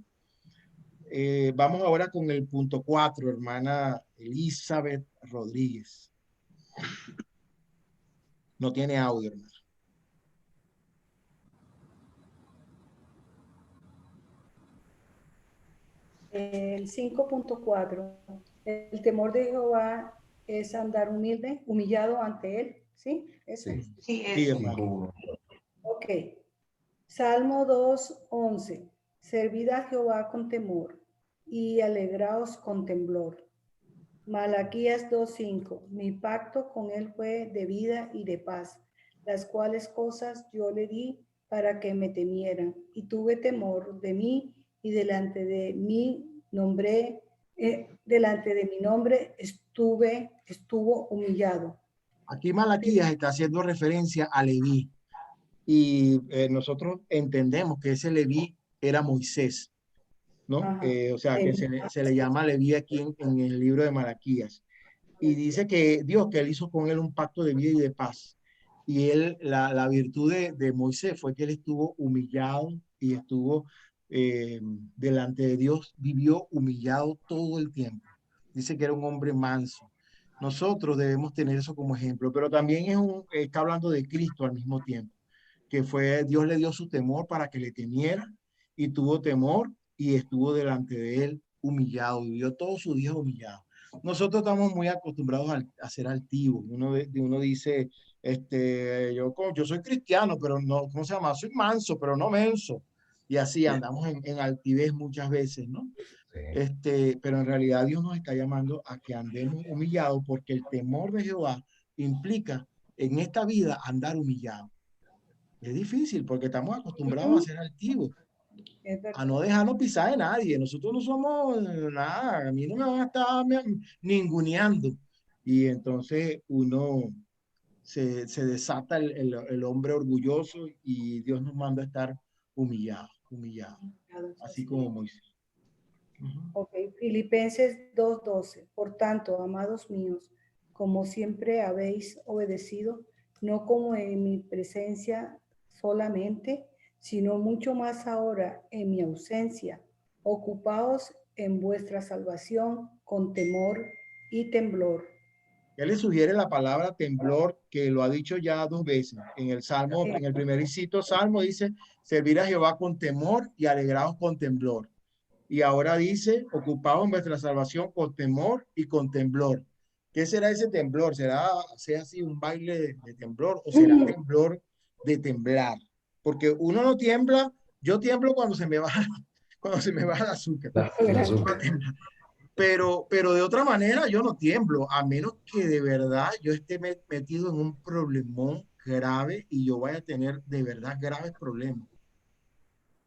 Vamos ahora con el punto 4, hermana Elizabeth Rodríguez. No tiene audio, hermano. El 5.4. El temor de Jehová es andar humilde, humillado ante él. ¿Sí? ¿Eso? Sí, Sí, es. hermano. Ok. Salmo 2:11. Servid a Jehová con temor y alegraos con temblor. Malaquías 2:5. Mi pacto con él fue de vida y de paz, las cuales cosas yo le di para que me temieran, y tuve temor de mí, y delante de mi nombre estuvo humillado. Aquí Malaquías está haciendo referencia a Leví, y nosotros entendemos que ese Leví era Moisés, ¿no? O sea, que se le llama Leví aquí en el libro de Malaquías. Y dice que Dios, que él hizo con él un pacto de vida y de paz. Y él, la virtud de Moisés fue que él estuvo humillado y estuvo delante de Dios, vivió humillado todo el tiempo. Dice que era un hombre manso. Nosotros debemos tener eso como ejemplo, pero también está hablando de Cristo al mismo tiempo, que fue, Dios le dio su temor para que le temiera, y tuvo temor y estuvo delante de él humillado, vivió todos sus días humillado. Nosotros estamos muy acostumbrados a ser altivos. Uno dice, yo soy cristiano, pero no, ¿cómo se llama? Soy manso, pero no menso. Y así andamos en altivez muchas veces, ¿no? Pero en realidad Dios nos está llamando a que andemos humillados, porque el temor de Jehová implica en esta vida andar humillado. Es difícil porque estamos acostumbrados a ser altivos, a no dejarnos pisar de nadie. Nosotros no somos nada, a mí no me van a estar ninguneando. Y entonces uno se desata el hombre orgulloso, y Dios nos manda a estar humillado, así como Moisés. Ok, Filipenses 2:12. Por tanto, amados míos, como siempre habéis obedecido, no como en mi presencia solamente, sino mucho más ahora en mi ausencia, ocupaos en vuestra salvación con temor y temblor. Él le sugiere la palabra temblor, que lo ha dicho ya 2 veces. En el Salmo, en el primer Salmo dice, servir a Jehová con temor y alegraos con temblor. Y ahora dice, ocupados en vuestra salvación con temor y con temblor. ¿Qué será ese temblor? ¿Será así un baile de temblor, o será temblor de temblar? Porque uno no tiembla, yo tiemblo cuando se me baja el azúcar. Pero de otra manera yo no tiemblo, a menos que de verdad yo esté metido en un problemón grave y yo vaya a tener de verdad graves problemas.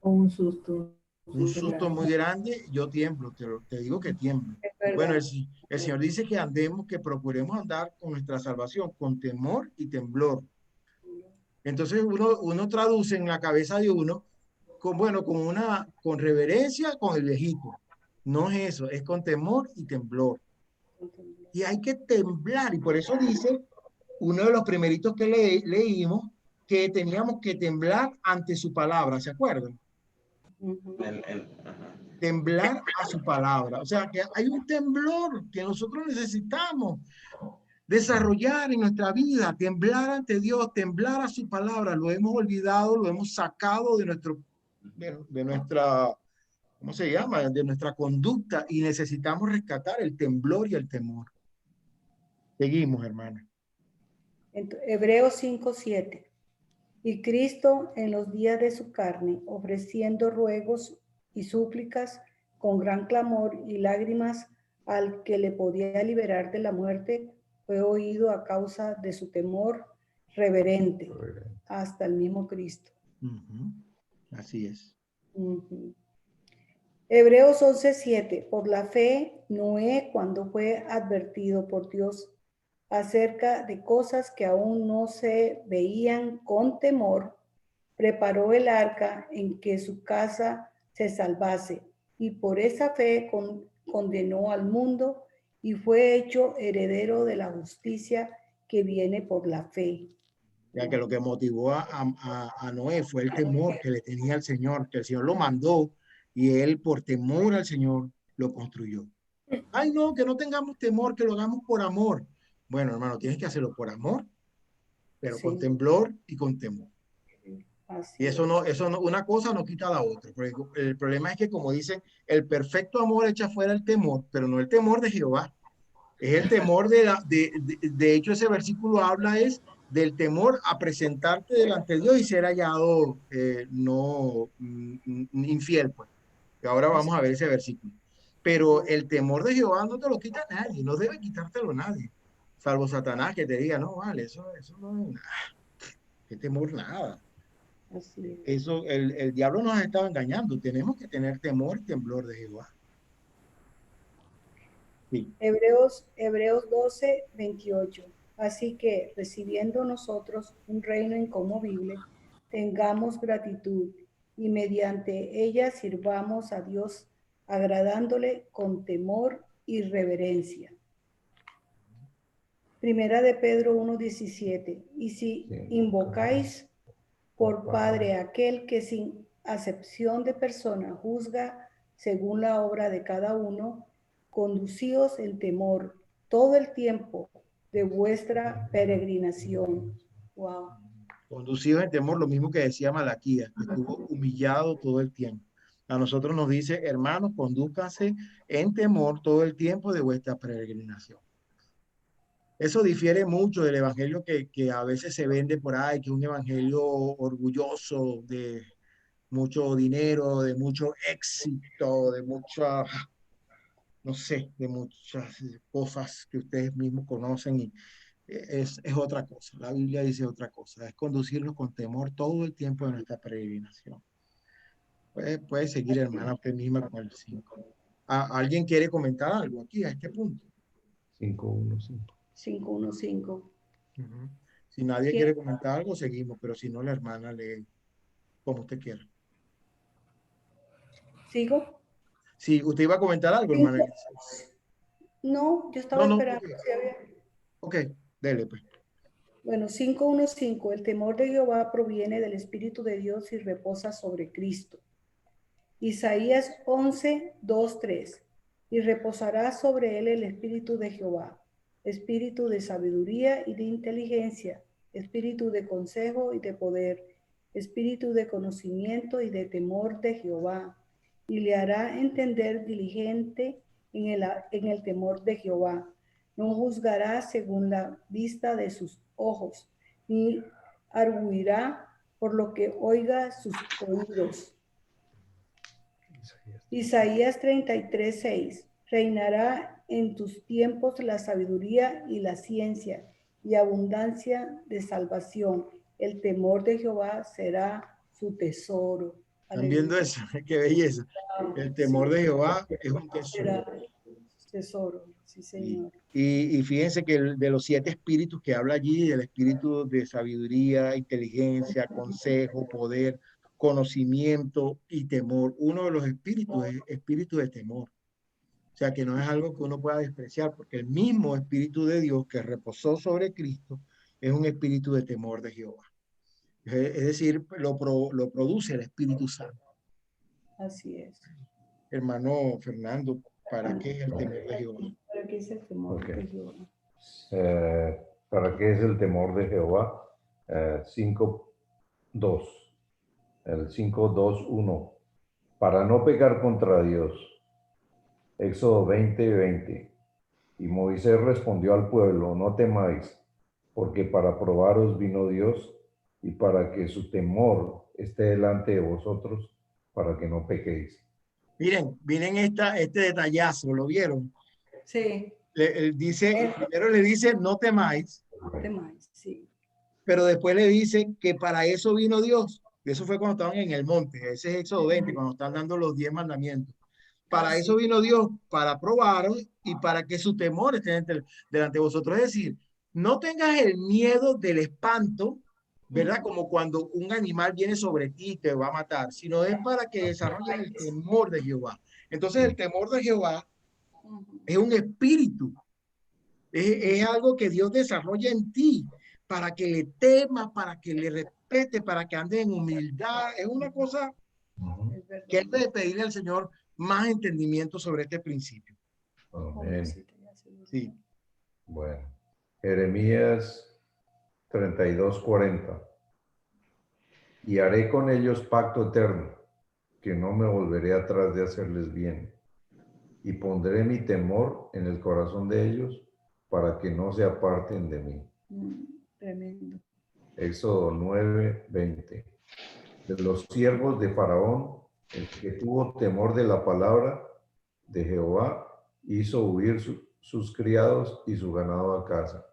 Un susto. Un susto muy grande, yo tiemblo, te digo que tiemblo. Bueno, el Señor dice que andemos, que procuremos andar con nuestra salvación, con temor y temblor. Entonces uno traduce en la cabeza de uno, con reverencia, con el viejito. No es eso, es con temor y temblor. Y hay que temblar, y por eso dice, uno de los primeritos que leímos, que teníamos que temblar ante su palabra, ¿se acuerdan? Temblar a su palabra. O sea, que hay un temblor que nosotros necesitamos desarrollar en nuestra vida, temblar ante Dios, temblar a su palabra. Lo hemos olvidado, lo hemos sacado de nuestra, ¿cómo se llama? De nuestra conducta, y necesitamos rescatar el temblor y el temor. Seguimos, hermana. Hebreos 5:7. Y Cristo en los días de su carne, ofreciendo ruegos y súplicas con gran clamor y lágrimas al que le podía liberar de la muerte, fue oído a causa de su temor reverente hasta el mismo Cristo. Así es. Hebreos 11:7. Por la fe, Noé, cuando fue advertido por Dios acerca de cosas que aún no se veían con temor, preparó el arca en que su casa se salvase, y por esa fe condenó al mundo y fue hecho heredero de la justicia que viene por la fe. Ya que lo que motivó a Noé fue el temor que le tenía al Señor, que el Señor lo mandó y él por temor al Señor lo construyó. Ay, no, que no tengamos temor, que lo hagamos por amor. Bueno, hermano, tienes que hacerlo por amor, pero con temblor y con temor. Y eso no, una cosa no quita la otra. Porque el problema es que, como dicen, el perfecto amor echa fuera el temor, pero no el temor de Jehová. Es el temor de hecho, ese versículo habla del temor a presentarte delante de Dios y ser hallado infiel, pues. Y ahora vamos a ver ese versículo. Pero el temor de Jehová no te lo quita nadie, no debe quitártelo nadie. Salvo Satanás que te diga, no, vale, eso no es nada. ¿Qué temor? Nada. Eso, el diablo nos ha estado engañando. Tenemos que tener temor y temblor de Jehová. Sí. Hebreos 12:28. Así que, recibiendo nosotros un reino inconmovible, tengamos gratitud y mediante ella sirvamos a Dios, agradándole con temor y reverencia. Primera de Pedro 1:17. Y si invocáis por Padre aquel que sin acepción de persona juzga según la obra de cada uno, conducíos en temor todo el tiempo de vuestra peregrinación. Wow. Conducidos en temor, lo mismo que decía Malaquías, que estuvo humillado todo el tiempo. A nosotros nos dice, hermanos, condúzcanse en temor todo el tiempo de vuestra peregrinación. Eso difiere mucho del evangelio que a veces se vende por ahí, que es un evangelio orgulloso de mucho dinero, de mucho éxito, de mucha, no sé, de muchas cosas que ustedes mismos conocen, y es otra cosa. La Biblia dice otra cosa, es conducirnos con temor todo el tiempo de nuestra peregrinación. Puede seguir, hermana, usted misma con el 5. ¿Alguien quiere comentar algo aquí a este punto? 5:1:5. 5:1:5. Si nadie quiere comentar algo, seguimos, pero si no, la hermana lee como usted quiera. ¿Sigo? Sí, ¿usted iba a comentar algo, hermana? No, yo estaba esperando. Ok, dele pues. Bueno, 5:1:5. El temor de Jehová proviene del Espíritu de Dios y reposa sobre Cristo. Isaías 11:2-3. Y reposará sobre él el Espíritu de Jehová, espíritu de sabiduría y de inteligencia, espíritu de consejo y de poder, espíritu de conocimiento y de temor de Jehová. Y le hará entender diligente en el temor de Jehová. No juzgará según la vista de sus ojos, ni arguirá por lo que oiga sus oídos. Isaías 33:6. Reinará en tus tiempos la sabiduría y la ciencia y abundancia de salvación. El temor de Jehová será su tesoro. ¿Están viendo eso? Qué belleza. El temor de Jehová es un tesoro. Tesoro, sí, señor. Y fíjense que de los 7 espíritus que habla allí, el espíritu de sabiduría, inteligencia, consejo, poder, conocimiento y temor, uno de los espíritus es espíritu de temor. O sea, que no es algo que uno pueda despreciar, porque el mismo Espíritu de Dios que reposó sobre Cristo es un espíritu de temor de Jehová. Es decir, lo produce el Espíritu Santo. Así es. Hermano Fernando, ¿para qué es el temor de Jehová? ¿Para qué es el temor de Jehová? ¿Para qué es el temor de Jehová? 5:2. El 5:2:1. Para no pecar contra Dios. Éxodo 20:20. Y Moisés respondió al pueblo: no temáis, porque para probaros vino Dios, y para que su temor esté delante de vosotros, para que no pequéis. Miren este detallazo, ¿lo vieron? Sí. Primero le dice, no temáis. No temáis, sí. Pero después le dice que para eso vino Dios. Eso fue cuando estaban en el monte. Ese es Éxodo 20, cuando están dando los 10 mandamientos. Para eso vino Dios, para probaros y para que su temor esté delante de vosotros. Es decir, no tengas el miedo del espanto, ¿verdad? Como cuando un animal viene sobre ti y te va a matar, sino es para que desarrolles el temor de Jehová. Entonces el temor de Jehová es un espíritu, es algo que Dios desarrolla en ti para que le temas, para que le respete, para que andes en humildad. Es una cosa que hay que pedirle al Señor más entendimiento sobre este principio. Amén. Sí. Bueno, Jeremías 32:40. Y haré con ellos pacto eterno, que no me volveré atrás de hacerles bien. Y pondré mi temor en el corazón de ellos, para que no se aparten de mí. Tremendo. Éxodo 9:20. De los siervos de Faraón, el que tuvo temor de la palabra de Jehová, hizo huir sus criados y su ganado a casa.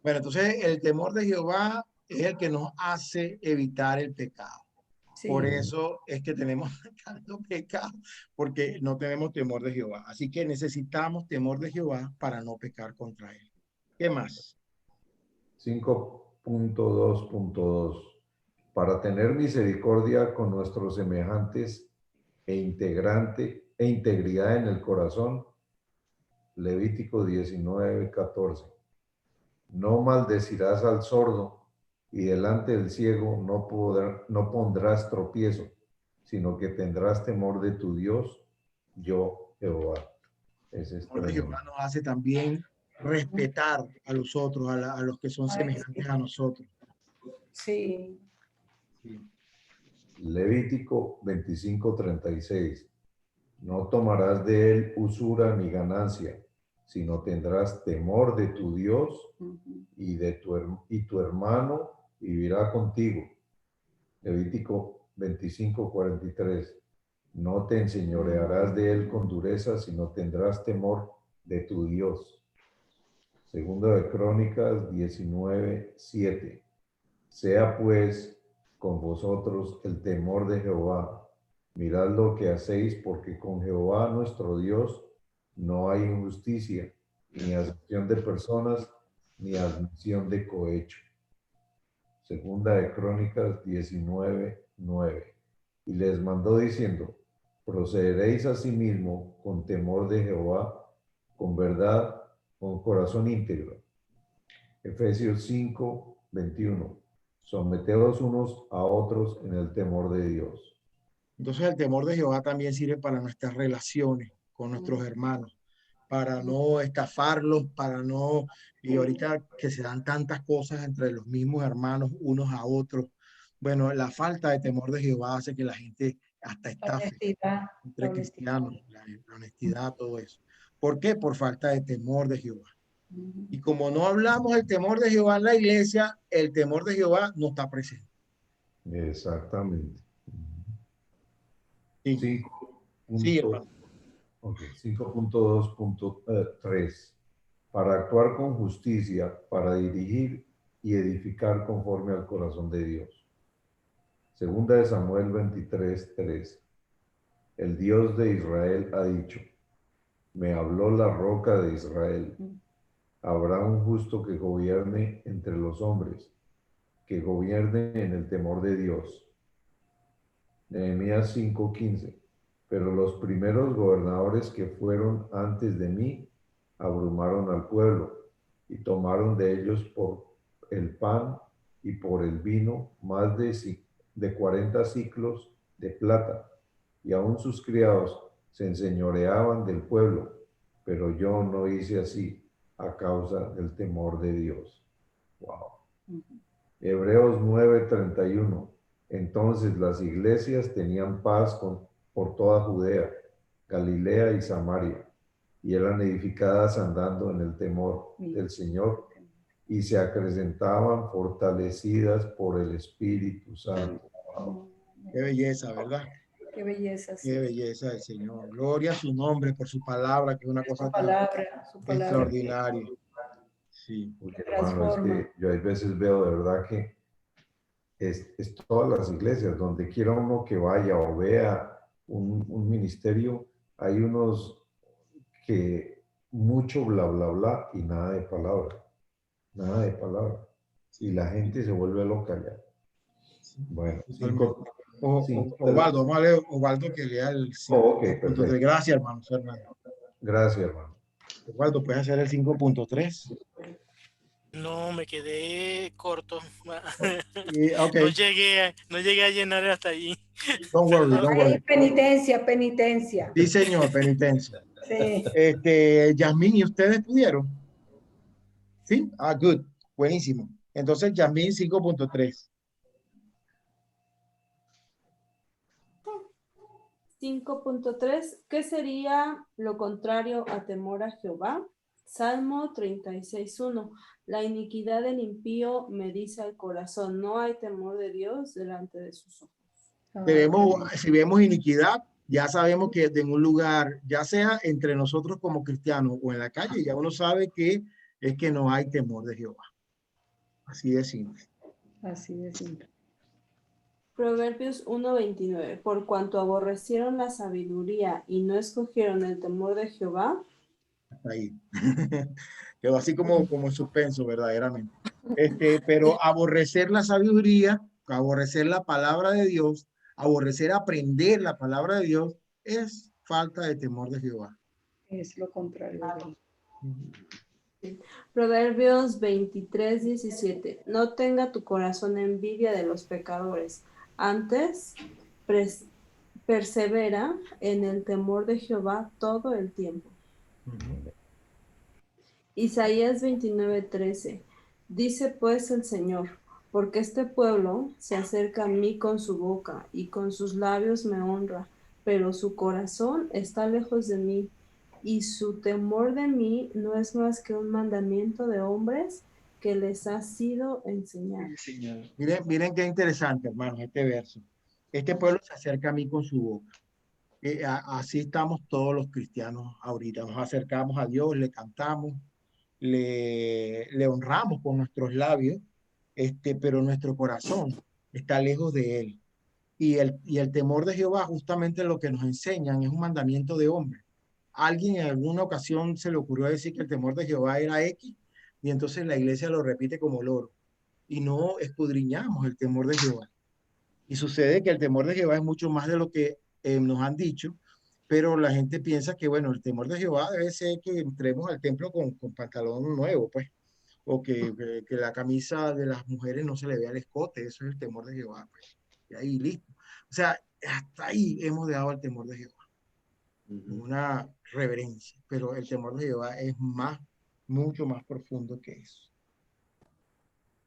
Bueno, entonces el temor de Jehová es el que nos hace evitar el pecado. Sí. Por eso es que tenemos tanto pecado, porque no tenemos temor de Jehová. Así que necesitamos temor de Jehová para no pecar contra él. ¿Qué más? 5.2.2. Para tener misericordia con nuestros semejantes e integridad en el corazón. Levítico 19:14. No maldecirás al sordo, y delante del ciego no pondrás tropiezo, sino que tendrás temor de tu Dios, yo Jehová. Jehová nos hace también respetar a los otros, a los que son semejantes a nosotros. Sí. Levítico 25:36. No tomarás de él usura ni ganancia, sino tendrás temor de tu Dios y tu hermano vivirá contigo. Levítico 25:43. No te enseñorearás de él con dureza, sino tendrás temor de tu Dios. Segunda de Crónicas 19:7. Sea pues con vosotros el temor de Jehová. Mirad lo que hacéis, porque con Jehová nuestro Dios no hay injusticia, ni acepción de personas, ni admisión de cohecho. Segunda de Crónicas 19:9. Y les mandó diciendo: procederéis asimismo con temor de Jehová, con verdad, con corazón íntegro. Efesios 5:21. Someteos unos a otros en el temor de Dios. Entonces el temor de Jehová también sirve para nuestras relaciones con nuestros hermanos, para no estafarlos, para no, y ahorita que se dan tantas cosas entre los mismos hermanos unos a otros. Bueno, la falta de temor de Jehová hace que la gente hasta estafe entre cristianos, la honestidad, todo eso. ¿Por qué? Por falta de temor de Jehová. Y como no hablamos del temor de Jehová en la iglesia, el temor de Jehová no está presente. Exactamente. Sí. 5.2.3. Para actuar con justicia, para dirigir y edificar conforme al corazón de Dios. Segunda de Samuel 23:3. El Dios de Israel ha dicho: me habló la roca de Israel. Habrá un justo que gobierne entre los hombres, que gobierne en el temor de Dios. Nehemías 5:15. Pero los primeros gobernadores que fueron antes de mí abrumaron al pueblo y tomaron de ellos por el pan y por el vino más de 40 siclos de plata, y aún sus criados se enseñoreaban del pueblo, pero yo no hice así a causa del temor de Dios. Wow. Hebreos 9:31. Entonces las iglesias tenían paz por toda Judea, Galilea y Samaria, y eran edificadas andando en el temor del Señor, y se acrecentaban fortalecidas por el Espíritu Santo. Wow. Qué belleza, ¿verdad? Qué belleza. Sí. Qué belleza del Señor. Gloria a su nombre por su palabra, que es una cosa tan extraordinaria. Sí. Porque, hermano, es que yo hay veces veo de verdad que es todas las iglesias, donde quiera uno que vaya o vea un ministerio, hay unos que mucho bla, bla, bla y nada de palabra. Nada de palabra. Y la gente se vuelve loca ya. Bueno, Osvaldo, vamos a leer Osvaldo que lea el 5.3. Gracias, hermano Fernando. Gracias, hermano. Osvaldo, ¿puedes hacer el 5.3? No, me quedé corto. Okay. No llegué a llenar hasta allí. Don't worry. Penitencia. Sí, señor, penitencia. Sí. Yasmín, ¿y ustedes pudieron? Sí, good, buenísimo. Entonces, Yasmín 5.3. 5.3, ¿qué sería lo contrario a temor a Jehová? Salmo 36.1, la iniquidad del impío me dice al corazón, no hay temor de Dios delante de sus ojos. Si vemos iniquidad, ya sabemos que en un lugar, ya sea entre nosotros como cristianos o en la calle, ya uno sabe que es que no hay temor de Jehová. Así de simple. Así de simple. Proverbios 1:29, por cuanto aborrecieron la sabiduría y no escogieron el temor de Jehová. Ahí. Quedó así como en suspenso, verdaderamente. Pero aborrecer la sabiduría, aborrecer la palabra de Dios, aborrecer aprender la palabra de Dios, es falta de temor de Jehová. Es lo contrario. Proverbios 23:17, no tenga tu corazón envidia de los pecadores, antes persevera en el temor de Jehová todo el tiempo. Isaías 29:13, dice pues el Señor, porque este pueblo se acerca a mí con su boca y con sus labios me honra, pero su corazón está lejos de mí y su temor de mí no es más que un mandamiento de hombres que les ha sido enseñado. Miren qué interesante, hermanos, este verso. Este pueblo se acerca a mí con su boca. Así estamos todos los cristianos ahorita. Nos acercamos a Dios, le cantamos, le honramos con nuestros labios, pero nuestro corazón está lejos de él. Y el temor de Jehová, justamente lo que nos enseñan, es un mandamiento de hombre. Alguien en alguna ocasión se le ocurrió decir que el temor de Jehová era X, y entonces la iglesia lo repite como loro. Y no escudriñamos el temor de Jehová. Y sucede que el temor de Jehová es mucho más de lo que nos han dicho, pero la gente piensa que, bueno, el temor de Jehová debe ser que entremos al templo con pantalón nuevo, pues, o que la camisa de las mujeres no se le vea el escote, eso es el temor de Jehová, pues, y ahí listo. O sea, hasta ahí hemos dejado el temor de Jehová, una reverencia, pero el temor de Jehová es mucho más profundo que eso.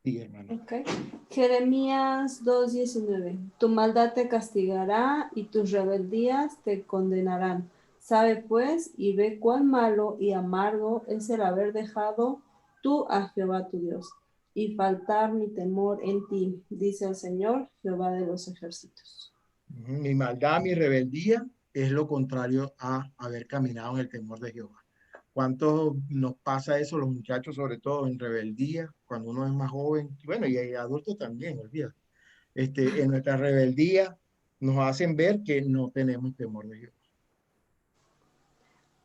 Sí, hermano. Okay. Jeremías 2:19, tu maldad te castigará y tus rebeldías te condenarán. Sabe pues y ve cuán malo y amargo es el haber dejado tú a Jehová tu Dios y faltar mi temor en ti, dice el Señor, Jehová de los ejércitos. Mi maldad, mi rebeldía es lo contrario a haber caminado en el temor de Jehová. ¿Cuántos nos pasa eso, los muchachos, sobre todo en rebeldía, cuando uno es más joven? Bueno, y adultos también, olvídate. En nuestra rebeldía nos hacen ver que no tenemos temor de Jehová.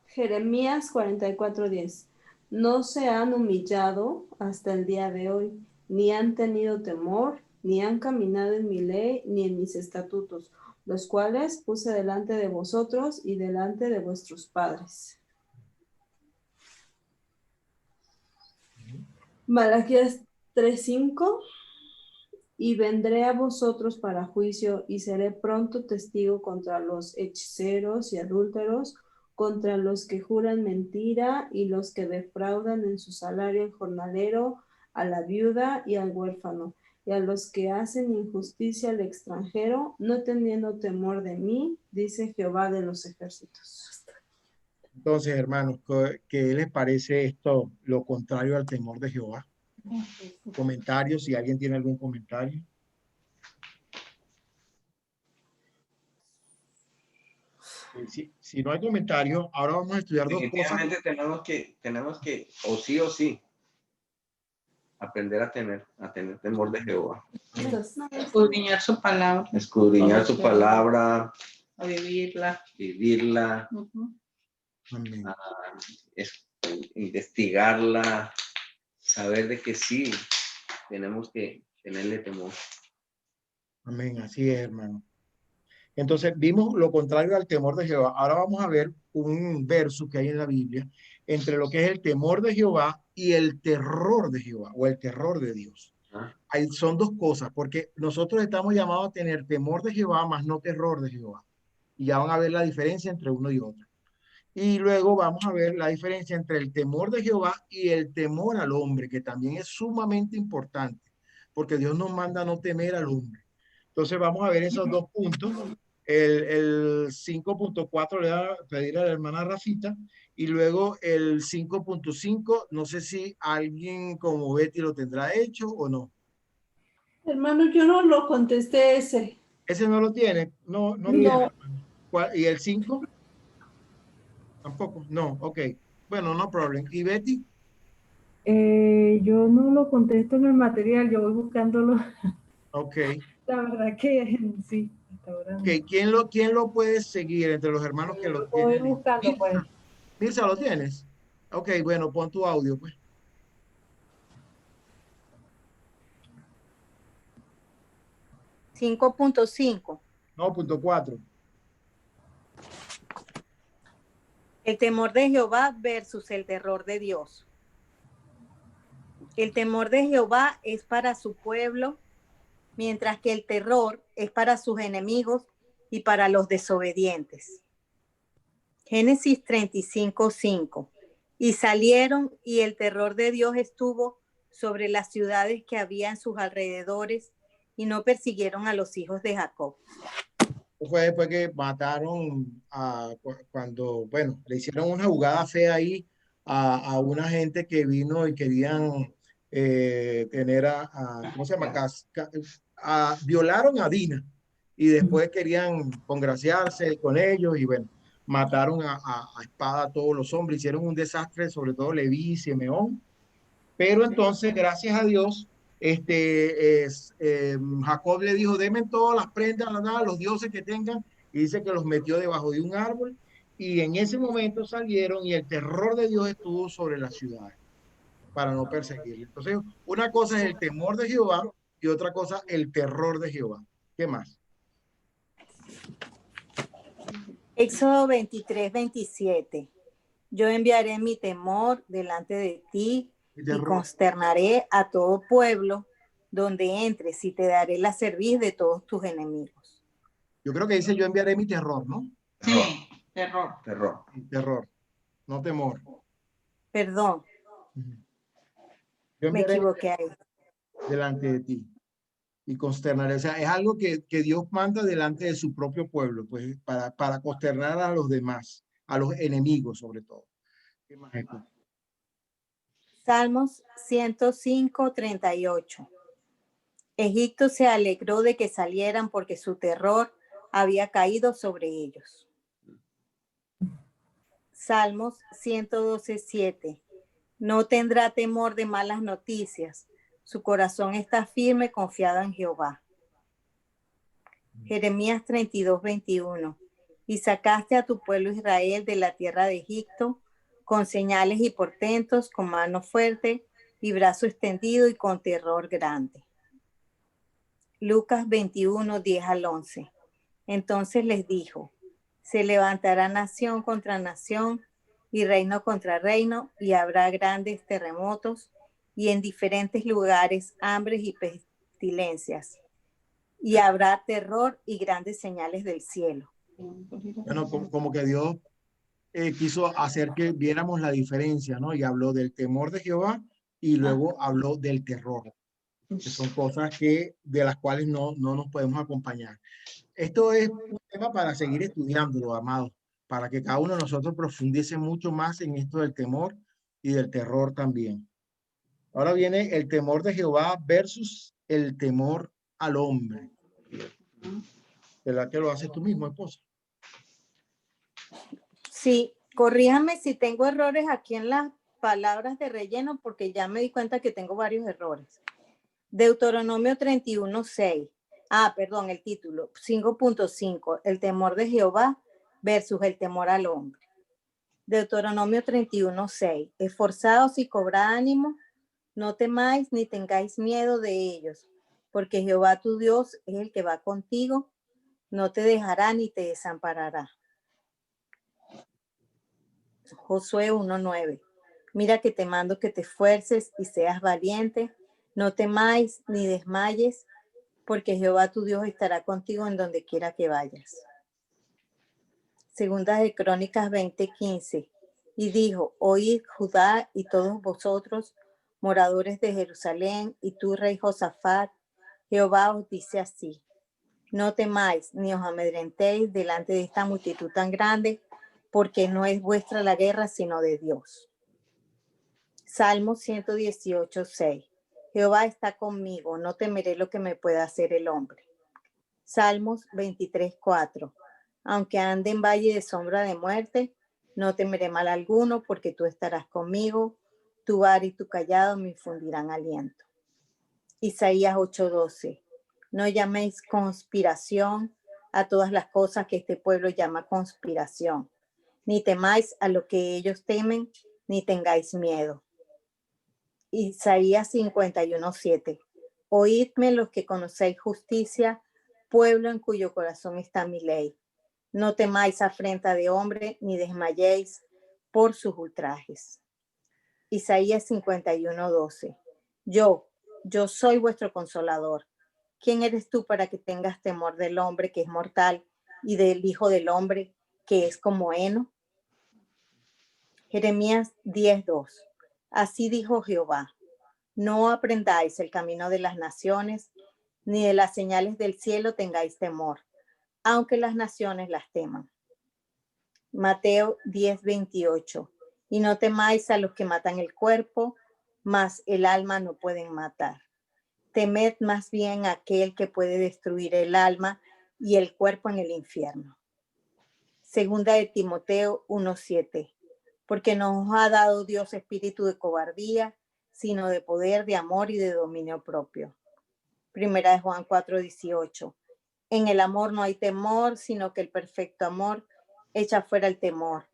Jeremías 44:10, no se han humillado hasta el día de hoy, ni han tenido temor, ni han caminado en mi ley, ni en mis estatutos, los cuales puse delante de vosotros y delante de vuestros padres. Malaquías 3:5. Y vendré a vosotros para juicio y seré pronto testigo contra los hechiceros y adúlteros, contra los que juran mentira y los que defraudan en su salario al jornalero, a la viuda y al huérfano, y a los que hacen injusticia al extranjero, no teniendo temor de mí, dice Jehová de los ejércitos. Entonces, hermanos, ¿qué les parece esto, lo contrario al temor de Jehová? Comentarios, si alguien tiene algún comentario. Si no hay comentarios, ahora vamos a estudiar dos cosas. Tenemos que, o sí, aprender a tener temor de Jehová. Escudriñar su palabra. Escudriñar su palabra. A vivirla. Amén. Investigarla, saber de que sí, tenemos que tenerle temor. Amén, así es, hermano. Entonces, vimos lo contrario al temor de Jehová. Ahora vamos a ver un verso que hay en la Biblia entre lo que es el temor de Jehová y el terror de Jehová o el terror de Dios. Ahí son dos cosas, porque nosotros estamos llamados a tener temor de Jehová, más no terror de Jehová. Y ya van a ver la diferencia entre uno y otro. Y luego vamos a ver la diferencia entre el temor de Jehová y el temor al hombre, que también es sumamente importante, porque Dios nos manda a no temer al hombre. Entonces vamos a ver esos dos puntos. El 5.4 le va a pedir a la hermana Rafita, y luego el 5.5, no sé si alguien como Betty lo tendrá hecho o no. Hermano, yo no lo contesté ese. ¿Ese no lo tiene? No. Tiene. ¿Y el 5? Tampoco. No, ok. Bueno, no problem. ¿Y Betty? Yo no lo contesto en el material, yo voy buscándolo. Ok. La verdad que sí. Hasta ahora Ok, ¿quién lo puede seguir entre los hermanos que lo tienen? Voy buscando, pues. Mirza, ¿lo tienes? Ok, bueno, pon tu audio, pues. $5.5. No, .4. El temor de Jehová versus el terror de Dios. El temor de Jehová es para su pueblo, mientras que el terror es para sus enemigos y para los desobedientes. Génesis 35:5. Y salieron, y el terror de Dios estuvo sobre las ciudades que había en sus alrededores, y no persiguieron a los hijos de Jacob. Fue después que mataron cuando, bueno, le hicieron una jugada fea ahí a una gente que vino y querían tener ¿cómo se llama? Violaron a Dina y después querían congraciarse con ellos y bueno, mataron a espada a todos los hombres, hicieron un desastre, sobre todo Leví y Simeón, pero entonces, gracias a Dios, Jacob le dijo, denme todas las prendas, los dioses que tengan, y dice que los metió debajo de un árbol, y en ese momento salieron y el terror de Dios estuvo sobre la ciudad para no perseguirle. Entonces, una cosa es el temor de Jehová y otra cosa el terror de Jehová. ¿Qué más? Éxodo 23:27. Yo enviaré mi temor delante de ti y consternaré a todo pueblo donde entres y te daré la cerviz de todos tus enemigos. Yo creo que dice yo enviaré mi terror, ¿no? Sí, terror. Terror, no temor. Perdón. Yo me equivoqué ahí. Delante de ti y consternaré. O sea, es algo que Dios manda delante de su propio pueblo, pues para consternar a los demás, a los enemigos sobre todo. ¿Qué más es? Salmos 105:38. Egipto se alegró de que salieran porque su terror había caído sobre ellos. Salmos 112:7. No tendrá temor de malas noticias. Su corazón está firme, confiado en Jehová. Jeremías 32:21. Y sacaste a tu pueblo Israel de la tierra de Egipto, con señales y portentos, con mano fuerte y brazo extendido y con terror grande. Lucas 21:10-11. Entonces les dijo, se levantará nación contra nación y reino contra reino, y habrá grandes terremotos y en diferentes lugares hambres y pestilencias, y habrá terror y grandes señales del cielo. Bueno, como que Dios quiso hacer que viéramos la diferencia, ¿no? Y habló del temor de Jehová y luego habló del terror, que son cosas de las cuales no nos podemos acompañar. Esto es un tema para seguir estudiándolo, amados, para que cada uno de nosotros profundice mucho más en esto del temor y del terror también. Ahora viene el temor de Jehová versus el temor al hombre. ¿Verdad que lo haces tú mismo, esposa? Sí, corríjame si tengo errores aquí en las palabras de relleno, porque ya me di cuenta que tengo varios errores. Deuteronomio 31:6. Perdón, el título 5.5. El temor de Jehová versus el temor al hombre. Deuteronomio 31:6. Esforzaos y cobrad ánimo, no temáis ni tengáis miedo de ellos, porque Jehová tu Dios es el que va contigo, no te dejará ni te desamparará. Josué 1:9. Mira que te mando que te esfuerces y seas valiente, no temáis ni desmayes, porque Jehová tu Dios estará contigo en donde quiera que vayas. Segunda de Crónicas 20:15. Y dijo, oíd Judá y todos vosotros, moradores de Jerusalén, y tú, rey Josafat, Jehová os dice así, no temáis ni os amedrentéis delante de esta multitud tan grande, porque no es vuestra la guerra, sino de Dios. Salmo 118:6. Jehová está conmigo, no temeré lo que me pueda hacer el hombre. Salmos 23:4. Aunque ande en valle de sombra de muerte, no temeré mal alguno, porque tú estarás conmigo, tu vara y tu callado me infundirán aliento. Isaías 8:12. No llaméis conspiración a todas las cosas que este pueblo llama conspiración, ni temáis a lo que ellos temen, ni tengáis miedo. Isaías 51:7. Oídme los que conocéis justicia, pueblo en cuyo corazón está mi ley. No temáis afrenta de hombre, ni desmayéis por sus ultrajes. Isaías 51:12. Yo soy vuestro consolador. ¿Quién eres tú para que tengas temor del hombre que es mortal y del hijo del hombre que es como heno? Jeremías 10:2. Así dijo Jehová, no aprendáis el camino de las naciones, ni de las señales del cielo tengáis temor, aunque las naciones las teman. Mateo 10:28. Y no temáis a los que matan el cuerpo, mas el alma no pueden matar. Temed más bien a aquel que puede destruir el alma y el cuerpo en el infierno. Segunda de Timoteo 1:7. Porque no os ha dado Dios espíritu de cobardía, sino de poder, de amor y de dominio propio. Primera de Juan 4:18. En el amor no hay temor, sino que el perfecto amor echa fuera el temor,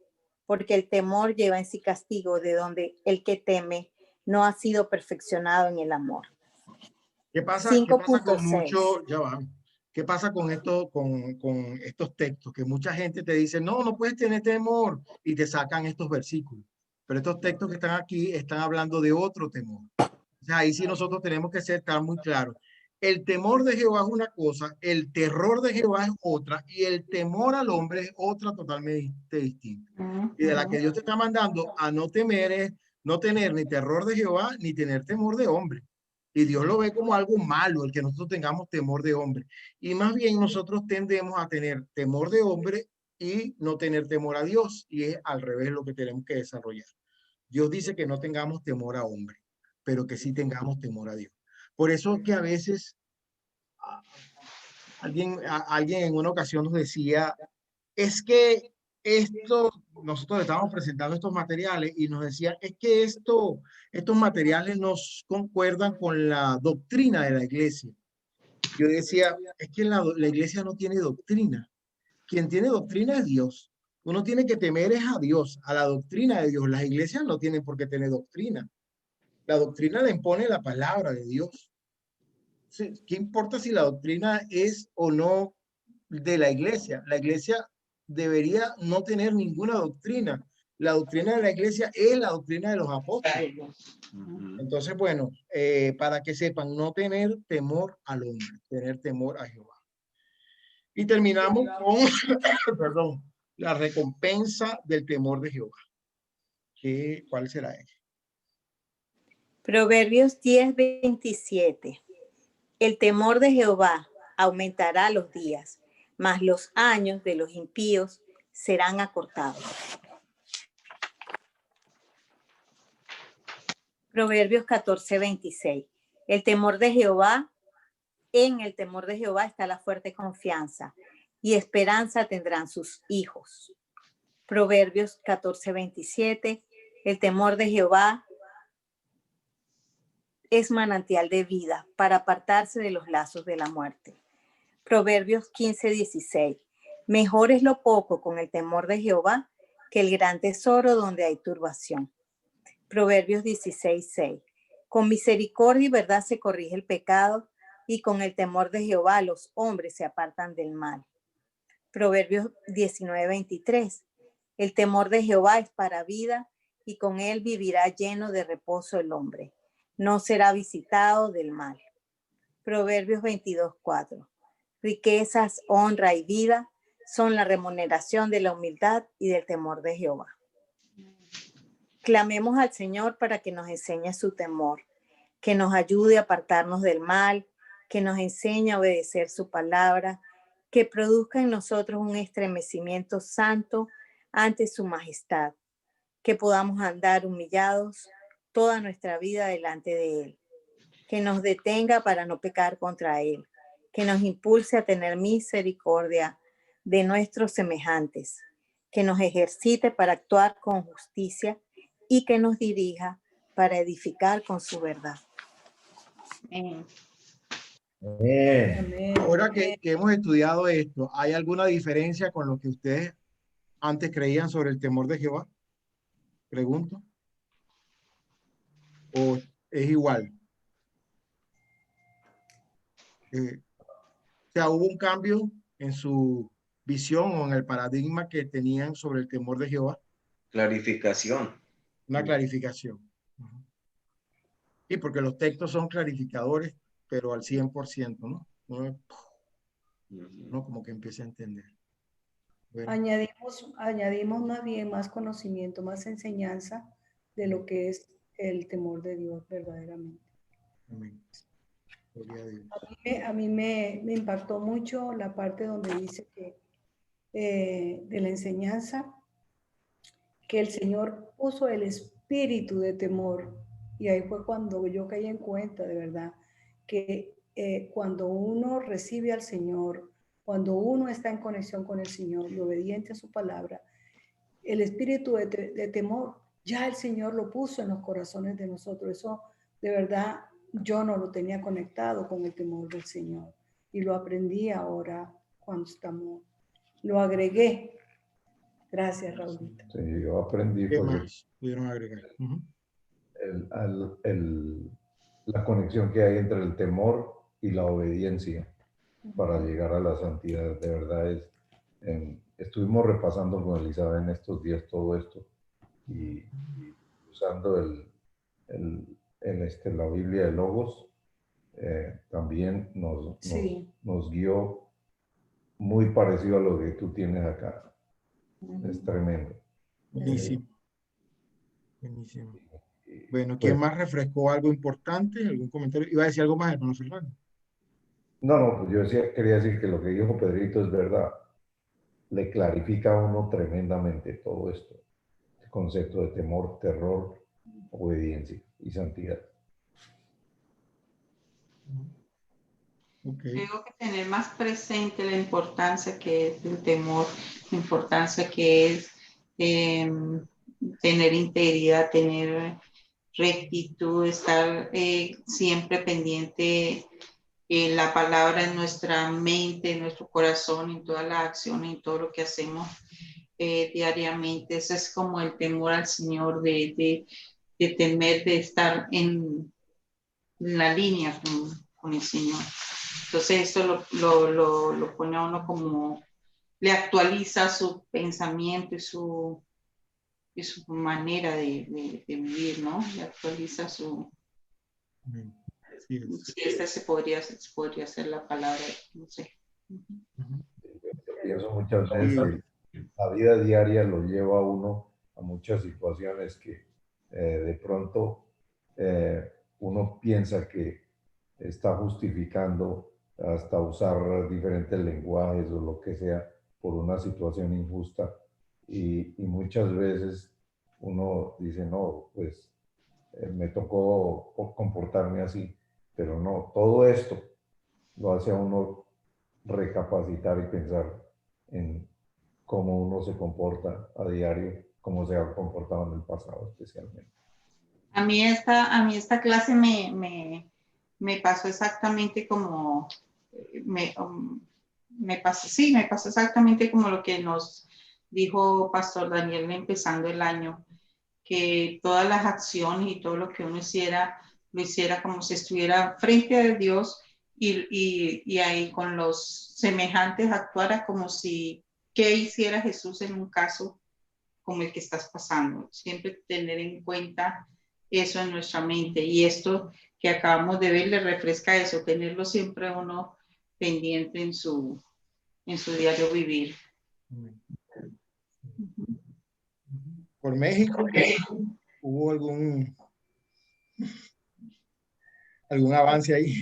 porque el temor lleva en sí castigo, de donde el que teme no ha sido perfeccionado en el amor. ¿Qué pasa con mucho? Ya va. ¿Qué pasa con esto, con estos textos? Que mucha gente te dice, no puedes tener temor, y te sacan estos versículos. Pero estos textos que están aquí están hablando de otro temor. O sea, ahí sí nosotros tenemos que estar muy claros. El temor de Jehová es una cosa, el terror de Jehová es otra, y el temor al hombre es otra totalmente distinta. Y de la que Dios te está mandando a no temer es no tener ni terror de Jehová, ni tener temor de hombre. Y Dios lo ve como algo malo, el que nosotros tengamos temor de hombre. Y más bien nosotros tendemos a tener temor de hombre y no tener temor a Dios. Y es al revés lo que tenemos que desarrollar. Dios dice que no tengamos temor a hombre, pero que sí tengamos temor a Dios. Por eso que a veces alguien en una ocasión nos decía, es que nosotros estábamos presentando estos materiales y nos decían, es que estos materiales nos concuerdan con la doctrina de la iglesia. Yo decía, es que la iglesia no tiene doctrina. Quien tiene doctrina es Dios. Uno tiene que temer es a Dios, a la doctrina de Dios. Las iglesias no tienen por qué tener doctrina. La doctrina la impone la palabra de Dios. ¿Qué importa si la doctrina es o no de la iglesia? La iglesia debería no tener ninguna doctrina, La doctrina de la iglesia es la doctrina de los apóstoles. Entonces, bueno, para que sepan, no tener temor al hombre, tener temor a Jehová. Y terminamos con, perdón, la recompensa del temor de Jehová. ¿Cuál será ella? Proverbios 10:27. El temor de Jehová aumentará los días, mas los años de los impíos serán acortados. Proverbios 14:26. El temor de Jehová, en el temor de Jehová está la fuerte confianza, y esperanza tendrán sus hijos. Proverbios 14:27. El temor de Jehová es manantial de vida para apartarse de los lazos de la muerte. Proverbios 15:16. Mejor es lo poco con el temor de Jehová que el gran tesoro donde hay turbación. Proverbios 16:6. Con misericordia y verdad se corrige el pecado, y con el temor de Jehová los hombres se apartan del mal. Proverbios 19:23. El temor de Jehová es para vida, y con él vivirá lleno de reposo el hombre. No será visitado del mal. Proverbios 22:4. Riquezas, honra y vida son la remuneración de la humildad y del temor de Jehová. Clamemos al Señor para que nos enseñe su temor, que nos ayude a apartarnos del mal, que nos enseñe a obedecer su palabra, que produzca en nosotros un estremecimiento santo ante su majestad, que podamos andar humillados toda nuestra vida delante de Él, que nos detenga para no pecar contra Él, que nos impulse a tener misericordia de nuestros semejantes, que nos ejercite para actuar con justicia y que nos dirija para edificar con su verdad. Amén. Ahora que hemos estudiado esto, ¿hay alguna diferencia con lo que ustedes antes creían sobre el temor de Jehová? Pregunto. ¿O es igual? O sea, ¿hubo un cambio en su visión o en el paradigma que tenían sobre el temor de Jehová? Clarificación. Una clarificación. Sí, porque los textos son clarificadores, pero al 100%, ¿no? Uno como que empieza a entender. Bueno. Añadimos más bien más conocimiento, más enseñanza de lo que es el temor de Dios verdaderamente. Amén. Gloria a Dios. A mí me impactó mucho la parte donde dice que de la enseñanza, que el Señor puso el espíritu de temor, y ahí fue cuando yo caí en cuenta de verdad que cuando uno recibe al Señor, cuando uno está en conexión con el Señor y obediente a su palabra, el espíritu de temor ya el Señor lo puso en los corazones de nosotros. Eso de verdad yo no lo tenía conectado con el temor del Señor, y lo aprendí ahora cuando lo agregué. Gracias, Raulito. Sí, yo aprendí. ¿Qué más pudieron agregar? La conexión que hay entre el temor y la obediencia para llegar a la santidad. De verdad estuvimos repasando con Elizabeth en estos días todo esto y usando la Biblia de Logos, también nos guió muy parecido a lo que tú tienes acá. Es tremendo. Buenísimo. Buenísimo. Bueno, ¿quién más refrescó algo importante? ¿Algún comentario? ¿Iba a decir algo más, hermano Fernando? No, pues yo quería decir que lo que dijo Pedrito es verdad. Le clarifica a uno tremendamente todo esto. El concepto de temor, terror, obediencia y santidad. Okay. Tengo que tener más presente la importancia que es el temor, la importancia que es tener integridad, tener rectitud, estar siempre pendiente la palabra en nuestra mente, en nuestro corazón, en todas las acciones, en todo lo que hacemos diariamente. Ese es como el temor al Señor, de temer, de estar en la línea con el Señor. Entonces esto lo pone a uno como, le actualiza su pensamiento y su su manera de vivir, ¿no? Y actualiza su... Sí, sí, esta se podría ser la palabra, no sé. Pienso muchas veces que la vida diaria lo lleva a uno a muchas situaciones que de pronto uno piensa que está justificando hasta usar diferentes lenguajes o lo que sea por una situación injusta y muchas veces uno dice, no, pues me tocó comportarme así, pero no, todo esto lo hace a uno recapacitar y pensar en cómo uno se comporta a diario, cómo se ha comportado en el pasado especialmente. A mí esta clase me pasó exactamente como me pasó exactamente como lo que nos dijo Pastor Daniel empezando el año, que todas las acciones y todo lo que uno hiciera, lo hiciera como si estuviera frente a Dios y ahí con los semejantes actuara como si, ¿qué hiciera Jesús en un caso como el que estás pasando? Siempre tener en cuenta eso en nuestra mente, y esto que acabamos de ver le refresca eso, tenerlo siempre uno pendiente en su diario vivir. Por México, ¿hubo algún avance ahí?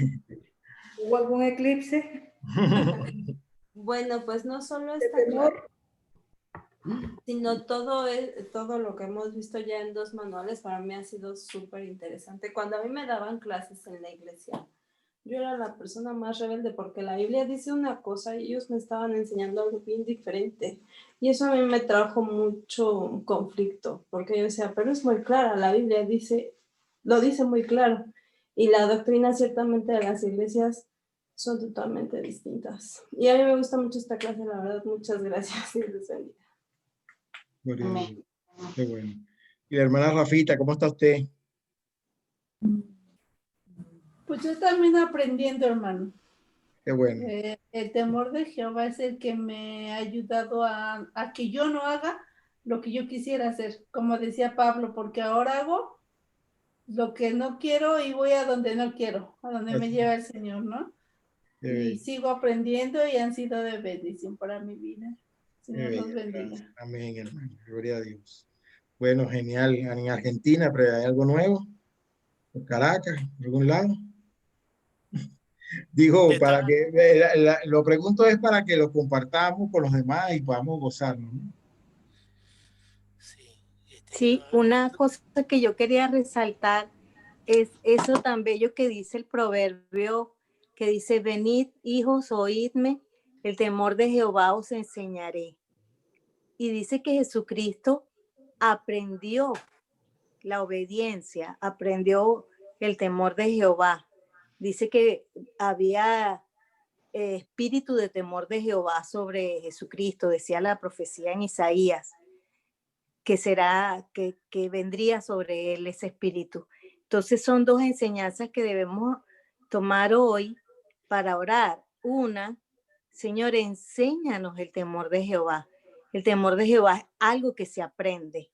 ¿Hubo algún eclipse? Bueno, pues no solo ¿De esta temor? clase, sino todo lo que hemos visto ya en 2 manuales, para mí ha sido súper interesante. Cuando a mí me daban clases en la iglesia, yo era la persona más rebelde porque la Biblia dice una cosa y ellos me estaban enseñando algo bien diferente. Y eso a mí me trajo mucho conflicto, porque yo decía, pero es muy clara, la Biblia lo dice muy claro. Y la doctrina ciertamente de las iglesias son totalmente distintas. Y a mí me gusta mucho esta clase, la verdad. Muchas gracias y les bendiga. Gloria a Dios. Qué bueno. Y la hermana Rafita, ¿cómo está usted? Pues yo también aprendiendo, hermano. Qué bueno. El temor de Jehová es el que me ha ayudado a que yo no haga lo que yo quisiera hacer, como decía Pablo, porque ahora hago lo que no quiero y voy a donde no quiero, a donde me lleva el Señor, ¿no? Y sigo aprendiendo y han sido de bendición para mi vida. Señor los bendiga. Amén, hermano. Gloria a Dios. Bueno, genial. En Argentina, pero ¿hay algo nuevo? ¿En Caracas? ¿En algún lado? Digo, para que, lo pregunto es para que lo compartamos con los demás y podamos gozarnos, ¿no? Sí, una cosa que yo quería resaltar es eso tan bello que dice el proverbio, que dice, venid, hijos, oídme, el temor de Jehová os enseñaré. Y dice que Jesucristo aprendió la obediencia, aprendió el temor de Jehová. Dice que había espíritu de temor de Jehová sobre Jesucristo, decía la profecía en Isaías, que vendría sobre él ese espíritu. Entonces son 2 enseñanzas que debemos tomar hoy para orar. Una, Señor, enséñanos el temor de Jehová. El temor de Jehová es algo que se aprende.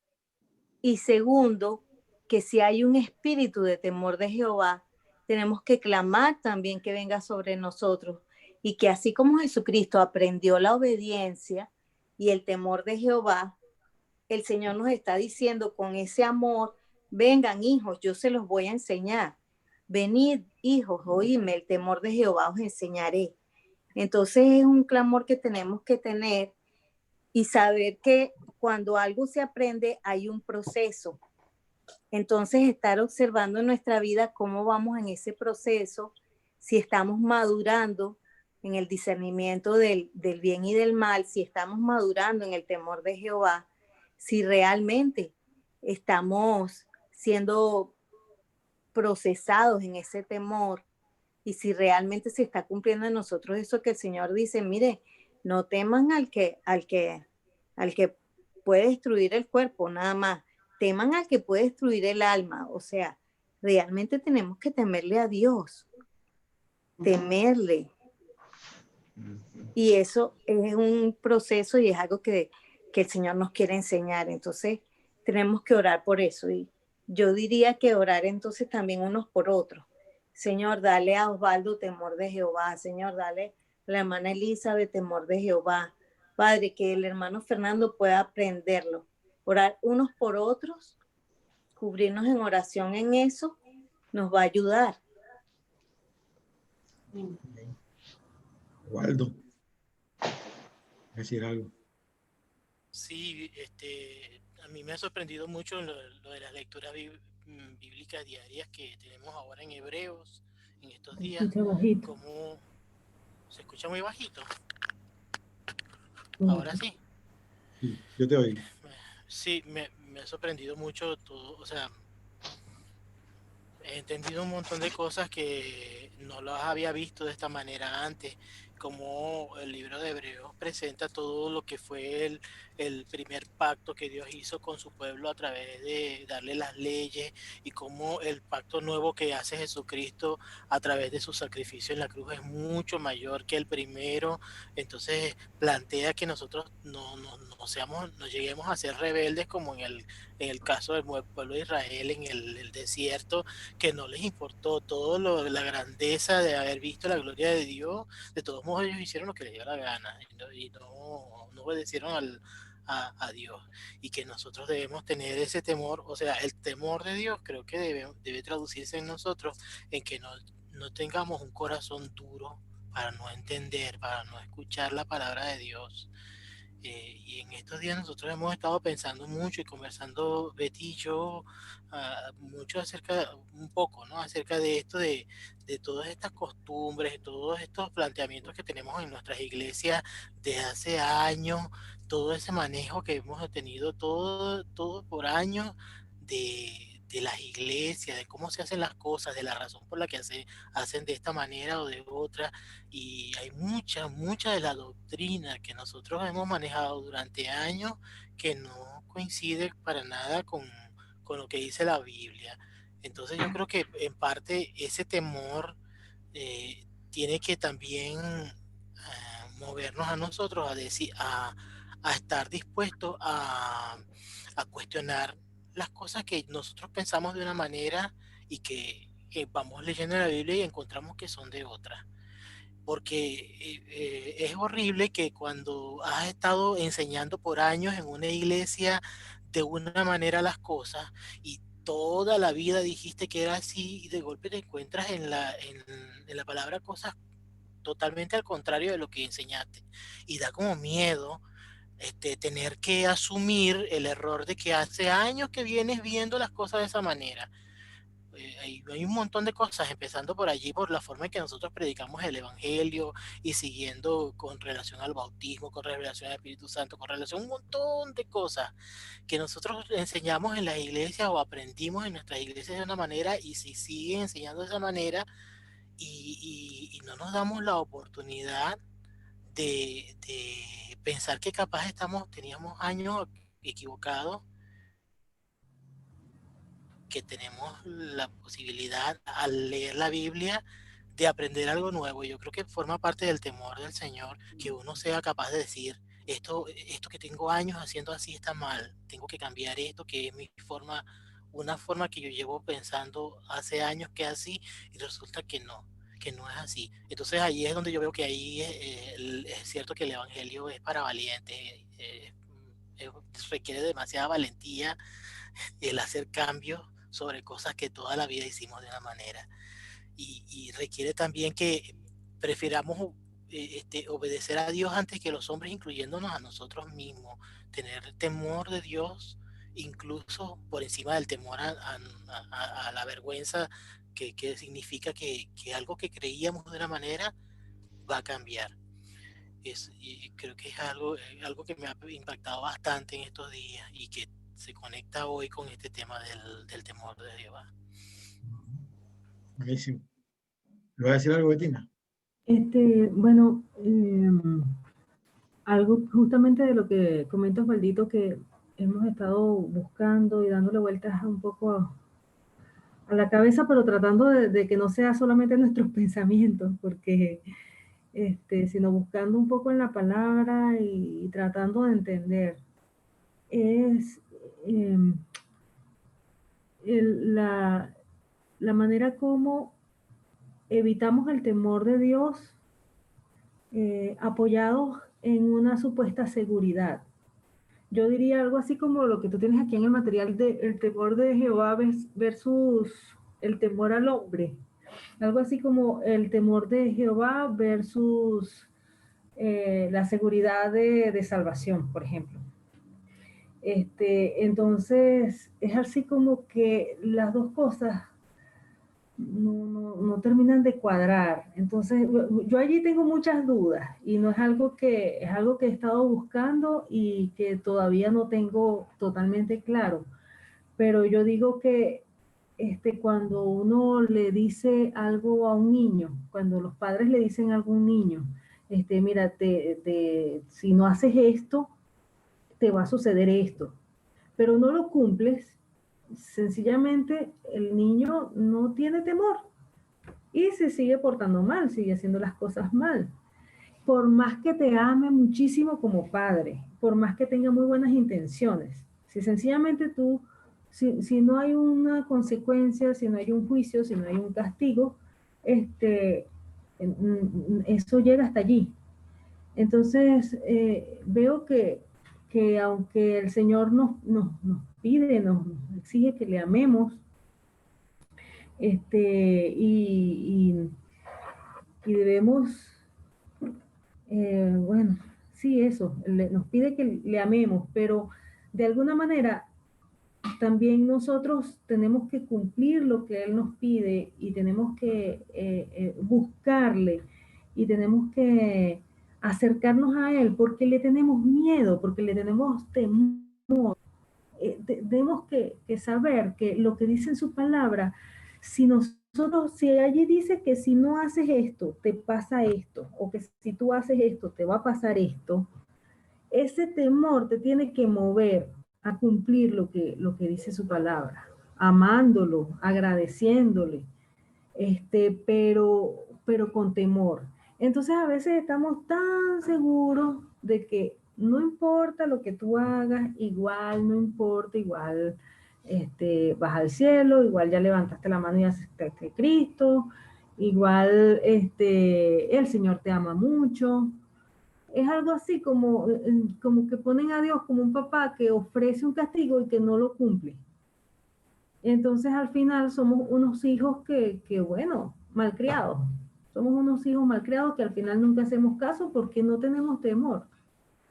Y segundo, que si hay un espíritu de temor de Jehová, tenemos que clamar también que venga sobre nosotros, y que así como Jesucristo aprendió la obediencia y el temor de Jehová, el Señor nos está diciendo con ese amor, vengan hijos, yo se los voy a enseñar. Venid hijos, oídme, el temor de Jehová os enseñaré. Entonces es un clamor que tenemos que tener y saber que cuando algo se aprende hay un proceso. Entonces estar observando en nuestra vida cómo vamos en ese proceso, si estamos madurando en el discernimiento del bien y del mal, si estamos madurando en el temor de Jehová, si realmente estamos siendo procesados en ese temor y si realmente se está cumpliendo en nosotros eso que el Señor dice, mire, no teman al que puede destruir el cuerpo, nada más, teman al que puede destruir el alma. O sea, realmente tenemos que temerle a Dios, temerle. Y eso es un proceso y es algo que el Señor nos quiere enseñar. Entonces, tenemos que orar por eso. Y yo diría que orar entonces también unos por otros. Señor, dale a Osvaldo temor de Jehová. Señor, dale a la hermana Elizabeth temor de Jehová. Padre, que el hermano Fernando pueda aprenderlo. Orar unos por otros, cubrirnos en oración en eso, nos va a ayudar. Waldo, decir algo. Sí, a mí me ha sorprendido mucho lo de las lecturas bíblicas diarias que tenemos ahora en Hebreos, en estos días. Escucha bajito. Como se escucha muy bajito. Mm. Ahora sí. Sí, yo te oigo. Sí, me ha sorprendido mucho todo, o sea, he entendido un montón de cosas que no las había visto de esta manera antes, como el libro de Hebreos presenta todo lo que fue el primer pacto que Dios hizo con su pueblo a través de darle las leyes, y cómo el pacto nuevo que hace Jesucristo a través de su sacrificio en la cruz es mucho mayor que el primero. Entonces plantea que nosotros no lleguemos a ser rebeldes como en el caso del pueblo de Israel en el desierto, que no les importó la grandeza de haber visto la gloria de Dios. De todos modos ellos hicieron lo que les dio la gana y no obedecieron a Dios, y que nosotros debemos tener ese temor. O sea, el temor de Dios creo que debe traducirse en nosotros, en que no tengamos un corazón duro para no entender, para no escuchar la palabra de Dios. Y en estos días nosotros hemos estado pensando mucho y conversando Betty y yo mucho un poco, ¿no? Acerca de esto, de todas estas costumbres, de todos estos planteamientos que tenemos en nuestras iglesias de hace años, todo ese manejo que hemos tenido todo por años de las iglesias, de cómo se hacen las cosas, de la razón por la que hacen de esta manera o de otra. Y hay mucha de la doctrina que nosotros hemos manejado durante años que no coincide para nada con lo que dice la Biblia. Entonces yo creo que en parte ese temor tiene que también movernos a nosotros a estar dispuestos a cuestionar las cosas que nosotros pensamos de una manera y que vamos leyendo la Biblia y encontramos que son de otra. Porque es horrible que cuando has estado enseñando por años en una iglesia de una manera las cosas, y toda la vida dijiste que era así, y de golpe te encuentras en la palabra cosas totalmente al contrario de lo que enseñaste, y da como miedo tener que asumir el error de que hace años que vienes viendo las cosas de esa manera. Hay un montón de cosas, empezando por allí, por la forma en que nosotros predicamos el Evangelio, y siguiendo con relación al bautismo, con relación al Espíritu Santo, con relación a un montón de cosas que nosotros enseñamos en las iglesias o aprendimos en nuestras iglesias de una manera, y si siguen enseñando de esa manera y no nos damos la oportunidad de pensar que capaz teníamos años equivocados, que tenemos la posibilidad al leer la Biblia de aprender algo nuevo. Yo creo que forma parte del temor del Señor que uno sea capaz de decir, esto que tengo años haciendo así está mal, tengo que cambiar esto, que es una forma que yo llevo pensando hace años que es así, y resulta que no es así. Entonces ahí es donde yo veo que ahí es cierto que el Evangelio es para valientes, requiere demasiada valentía el hacer cambios sobre cosas que toda la vida hicimos de una manera, y requiere también que prefiramos obedecer a Dios antes que los hombres, incluyéndonos a nosotros mismos, tener temor de Dios incluso por encima del temor a la vergüenza que significa que algo que creíamos de una manera va a cambiar. Y creo que es algo que me ha impactado bastante en estos días, y que se conecta hoy con este tema del temor de Jehová. Buenísimo. ¿Le voy a decir algo, Betina? Bueno, algo justamente de lo que comenta Osvaldito, que hemos estado buscando y dándole vueltas un poco a la cabeza, pero tratando de que no sea solamente nuestros pensamientos, porque sino buscando un poco en la palabra y tratando de entender. Es la manera como evitamos el temor de Dios apoyados en una supuesta seguridad. Yo diría algo así como lo que tú tienes aquí en el material de el temor de Jehová versus el temor al hombre. Algo así como el temor de Jehová versus la seguridad de salvación, por ejemplo. Entonces, es así como que las dos cosas no terminan de cuadrar. Entonces, yo allí tengo muchas dudas y no es algo que he estado buscando y que todavía no tengo totalmente claro. Pero yo digo que cuando uno le dice algo a un niño, cuando los padres le dicen algo a un niño, mira, si no haces esto, te va a suceder esto, pero no lo cumples, sencillamente el niño no tiene temor y se sigue portando mal, sigue haciendo las cosas mal. Por más que te ame muchísimo como padre, por más que tenga muy buenas intenciones, si sencillamente tú, si no hay una consecuencia, si no hay un juicio, si no hay un castigo, eso llega hasta allí. Entonces, veo que aunque el Señor nos pide, nos exige que le amemos, y debemos, bueno, sí, eso, nos pide que le amemos, pero de alguna manera también nosotros tenemos que cumplir lo que Él nos pide y tenemos que buscarle y tenemos que acercarnos a Él porque le tenemos miedo, porque le tenemos temor. Tenemos que saber que lo que dice en su palabra, si allí dice que si no haces esto, te pasa esto, o que si tú haces esto, te va a pasar esto, ese temor te tiene que mover a cumplir lo que dice su palabra, amándolo, agradeciéndole, pero con temor. Entonces a veces estamos tan seguros de que no importa lo que tú hagas, igual no importa, igual vas al cielo, igual ya levantaste la mano y aceptaste a Cristo, igual el Señor te ama mucho. Es algo así como que ponen a Dios como un papá que ofrece un castigo y que no lo cumple. Entonces al final somos unos hijos que bueno, malcriados. Somos unos hijos malcriados que al final nunca hacemos caso porque no tenemos temor.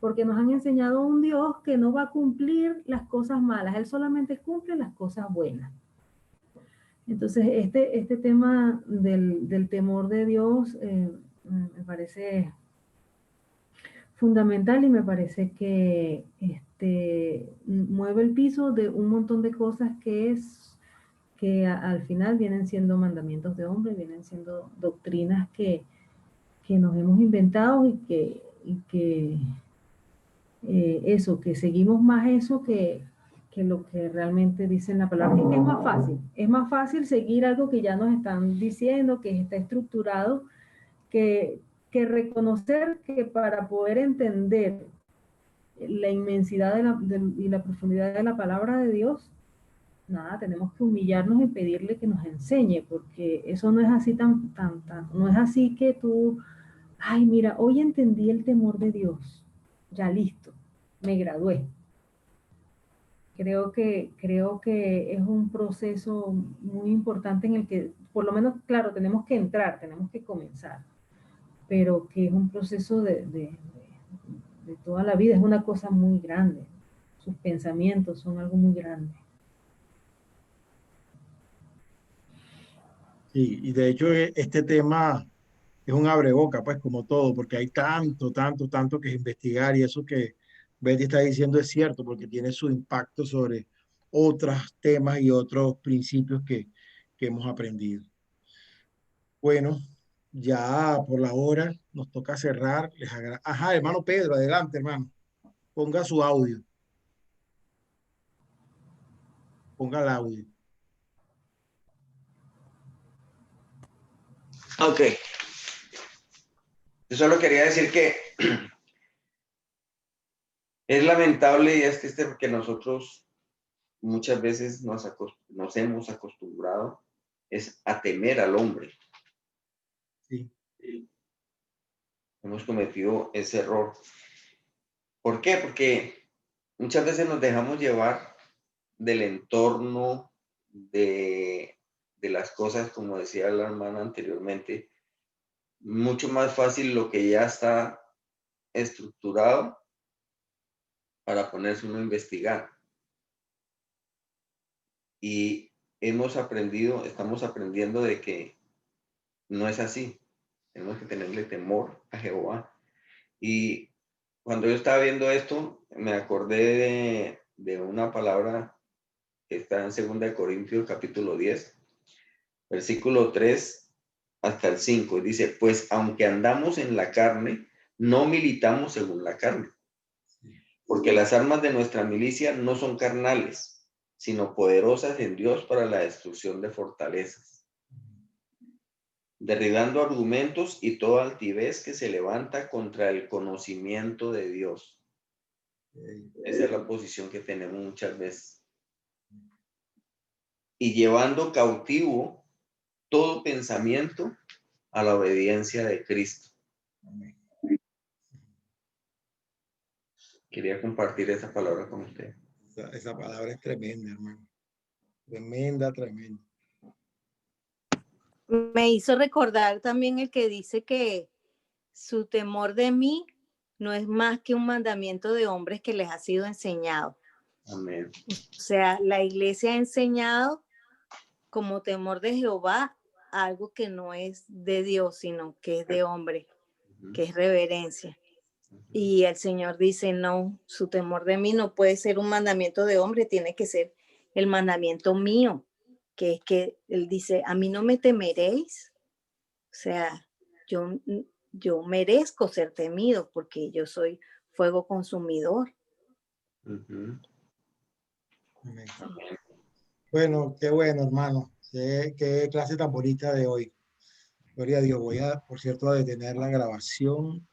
Porque nos han enseñado a un Dios que no va a cumplir las cosas malas. Él solamente cumple las cosas buenas. Entonces este tema del temor de Dios me parece fundamental y me parece que mueve el piso de un montón de cosas que al final vienen siendo mandamientos de hombre, vienen siendo doctrinas que nos hemos inventado y que eso, que seguimos más eso que lo que realmente dice en la palabra. Es más fácil seguir algo que ya nos están diciendo, que está estructurado, que reconocer que para poder entender la inmensidad y la profundidad de la palabra de Dios, nada, tenemos que humillarnos y pedirle que nos enseñe, porque eso no es así no es así que tú, ay, mira, hoy entendí el temor de Dios, ya listo, me gradué. Creo que es un proceso muy importante en el que, por lo menos, claro, tenemos que entrar, tenemos que comenzar, pero que es un proceso de toda la vida, es una cosa muy grande. Sus pensamientos son algo muy grande. Sí, y de hecho este tema es un abreboca, pues como todo, porque hay tanto que investigar y eso que Betty está diciendo es cierto, porque tiene su impacto sobre otros temas y otros principios que hemos aprendido. Bueno, ya por la hora nos toca cerrar. Ajá, hermano Pedro, adelante, hermano. Ponga su audio. Ponga el audio. Ok. Yo solo quería decir que es lamentable y es triste porque nosotros muchas veces nos hemos acostumbrado es a temer al hombre. Sí. Hemos cometido ese error. ¿Por qué? Porque muchas veces nos dejamos llevar del entorno, de las cosas, como decía la hermana anteriormente, mucho más fácil lo que ya está estructurado para ponerse uno a investigar. Y estamos aprendiendo de que no es así. Tenemos que tenerle temor a Jehová. Y cuando yo estaba viendo esto, me acordé de una palabra que está en 2 Corintios capítulo 10, versículo 3 hasta el 5. Y dice, pues aunque andamos en la carne, no militamos según la carne. Porque las armas de nuestra milicia no son carnales, sino poderosas en Dios para la destrucción de fortalezas, derribando argumentos y toda altivez que se levanta contra el conocimiento de Dios. Esa es la posición que tenemos muchas veces. Y llevando cautivo todo pensamiento a la obediencia de Cristo. Quería compartir esa palabra con usted. Esa palabra es tremenda, hermano. Tremenda, tremenda. Me hizo recordar también el que dice que su temor de mí no es más que un mandamiento de hombres que les ha sido enseñado. Amén. O sea, la iglesia ha enseñado como temor de Jehová algo que no es de Dios, sino que es de hombre, que es reverencia. Y el Señor dice, no, su temor de mí no puede ser un mandamiento de hombre, tiene que ser el mandamiento mío, que es que Él dice, a mí no me temeréis. O sea, yo merezco ser temido porque yo soy fuego consumidor. Bueno, qué bueno, hermano. Qué clase tan bonita de hoy. Gloria a Dios. Voy a, por cierto, a detener la grabación.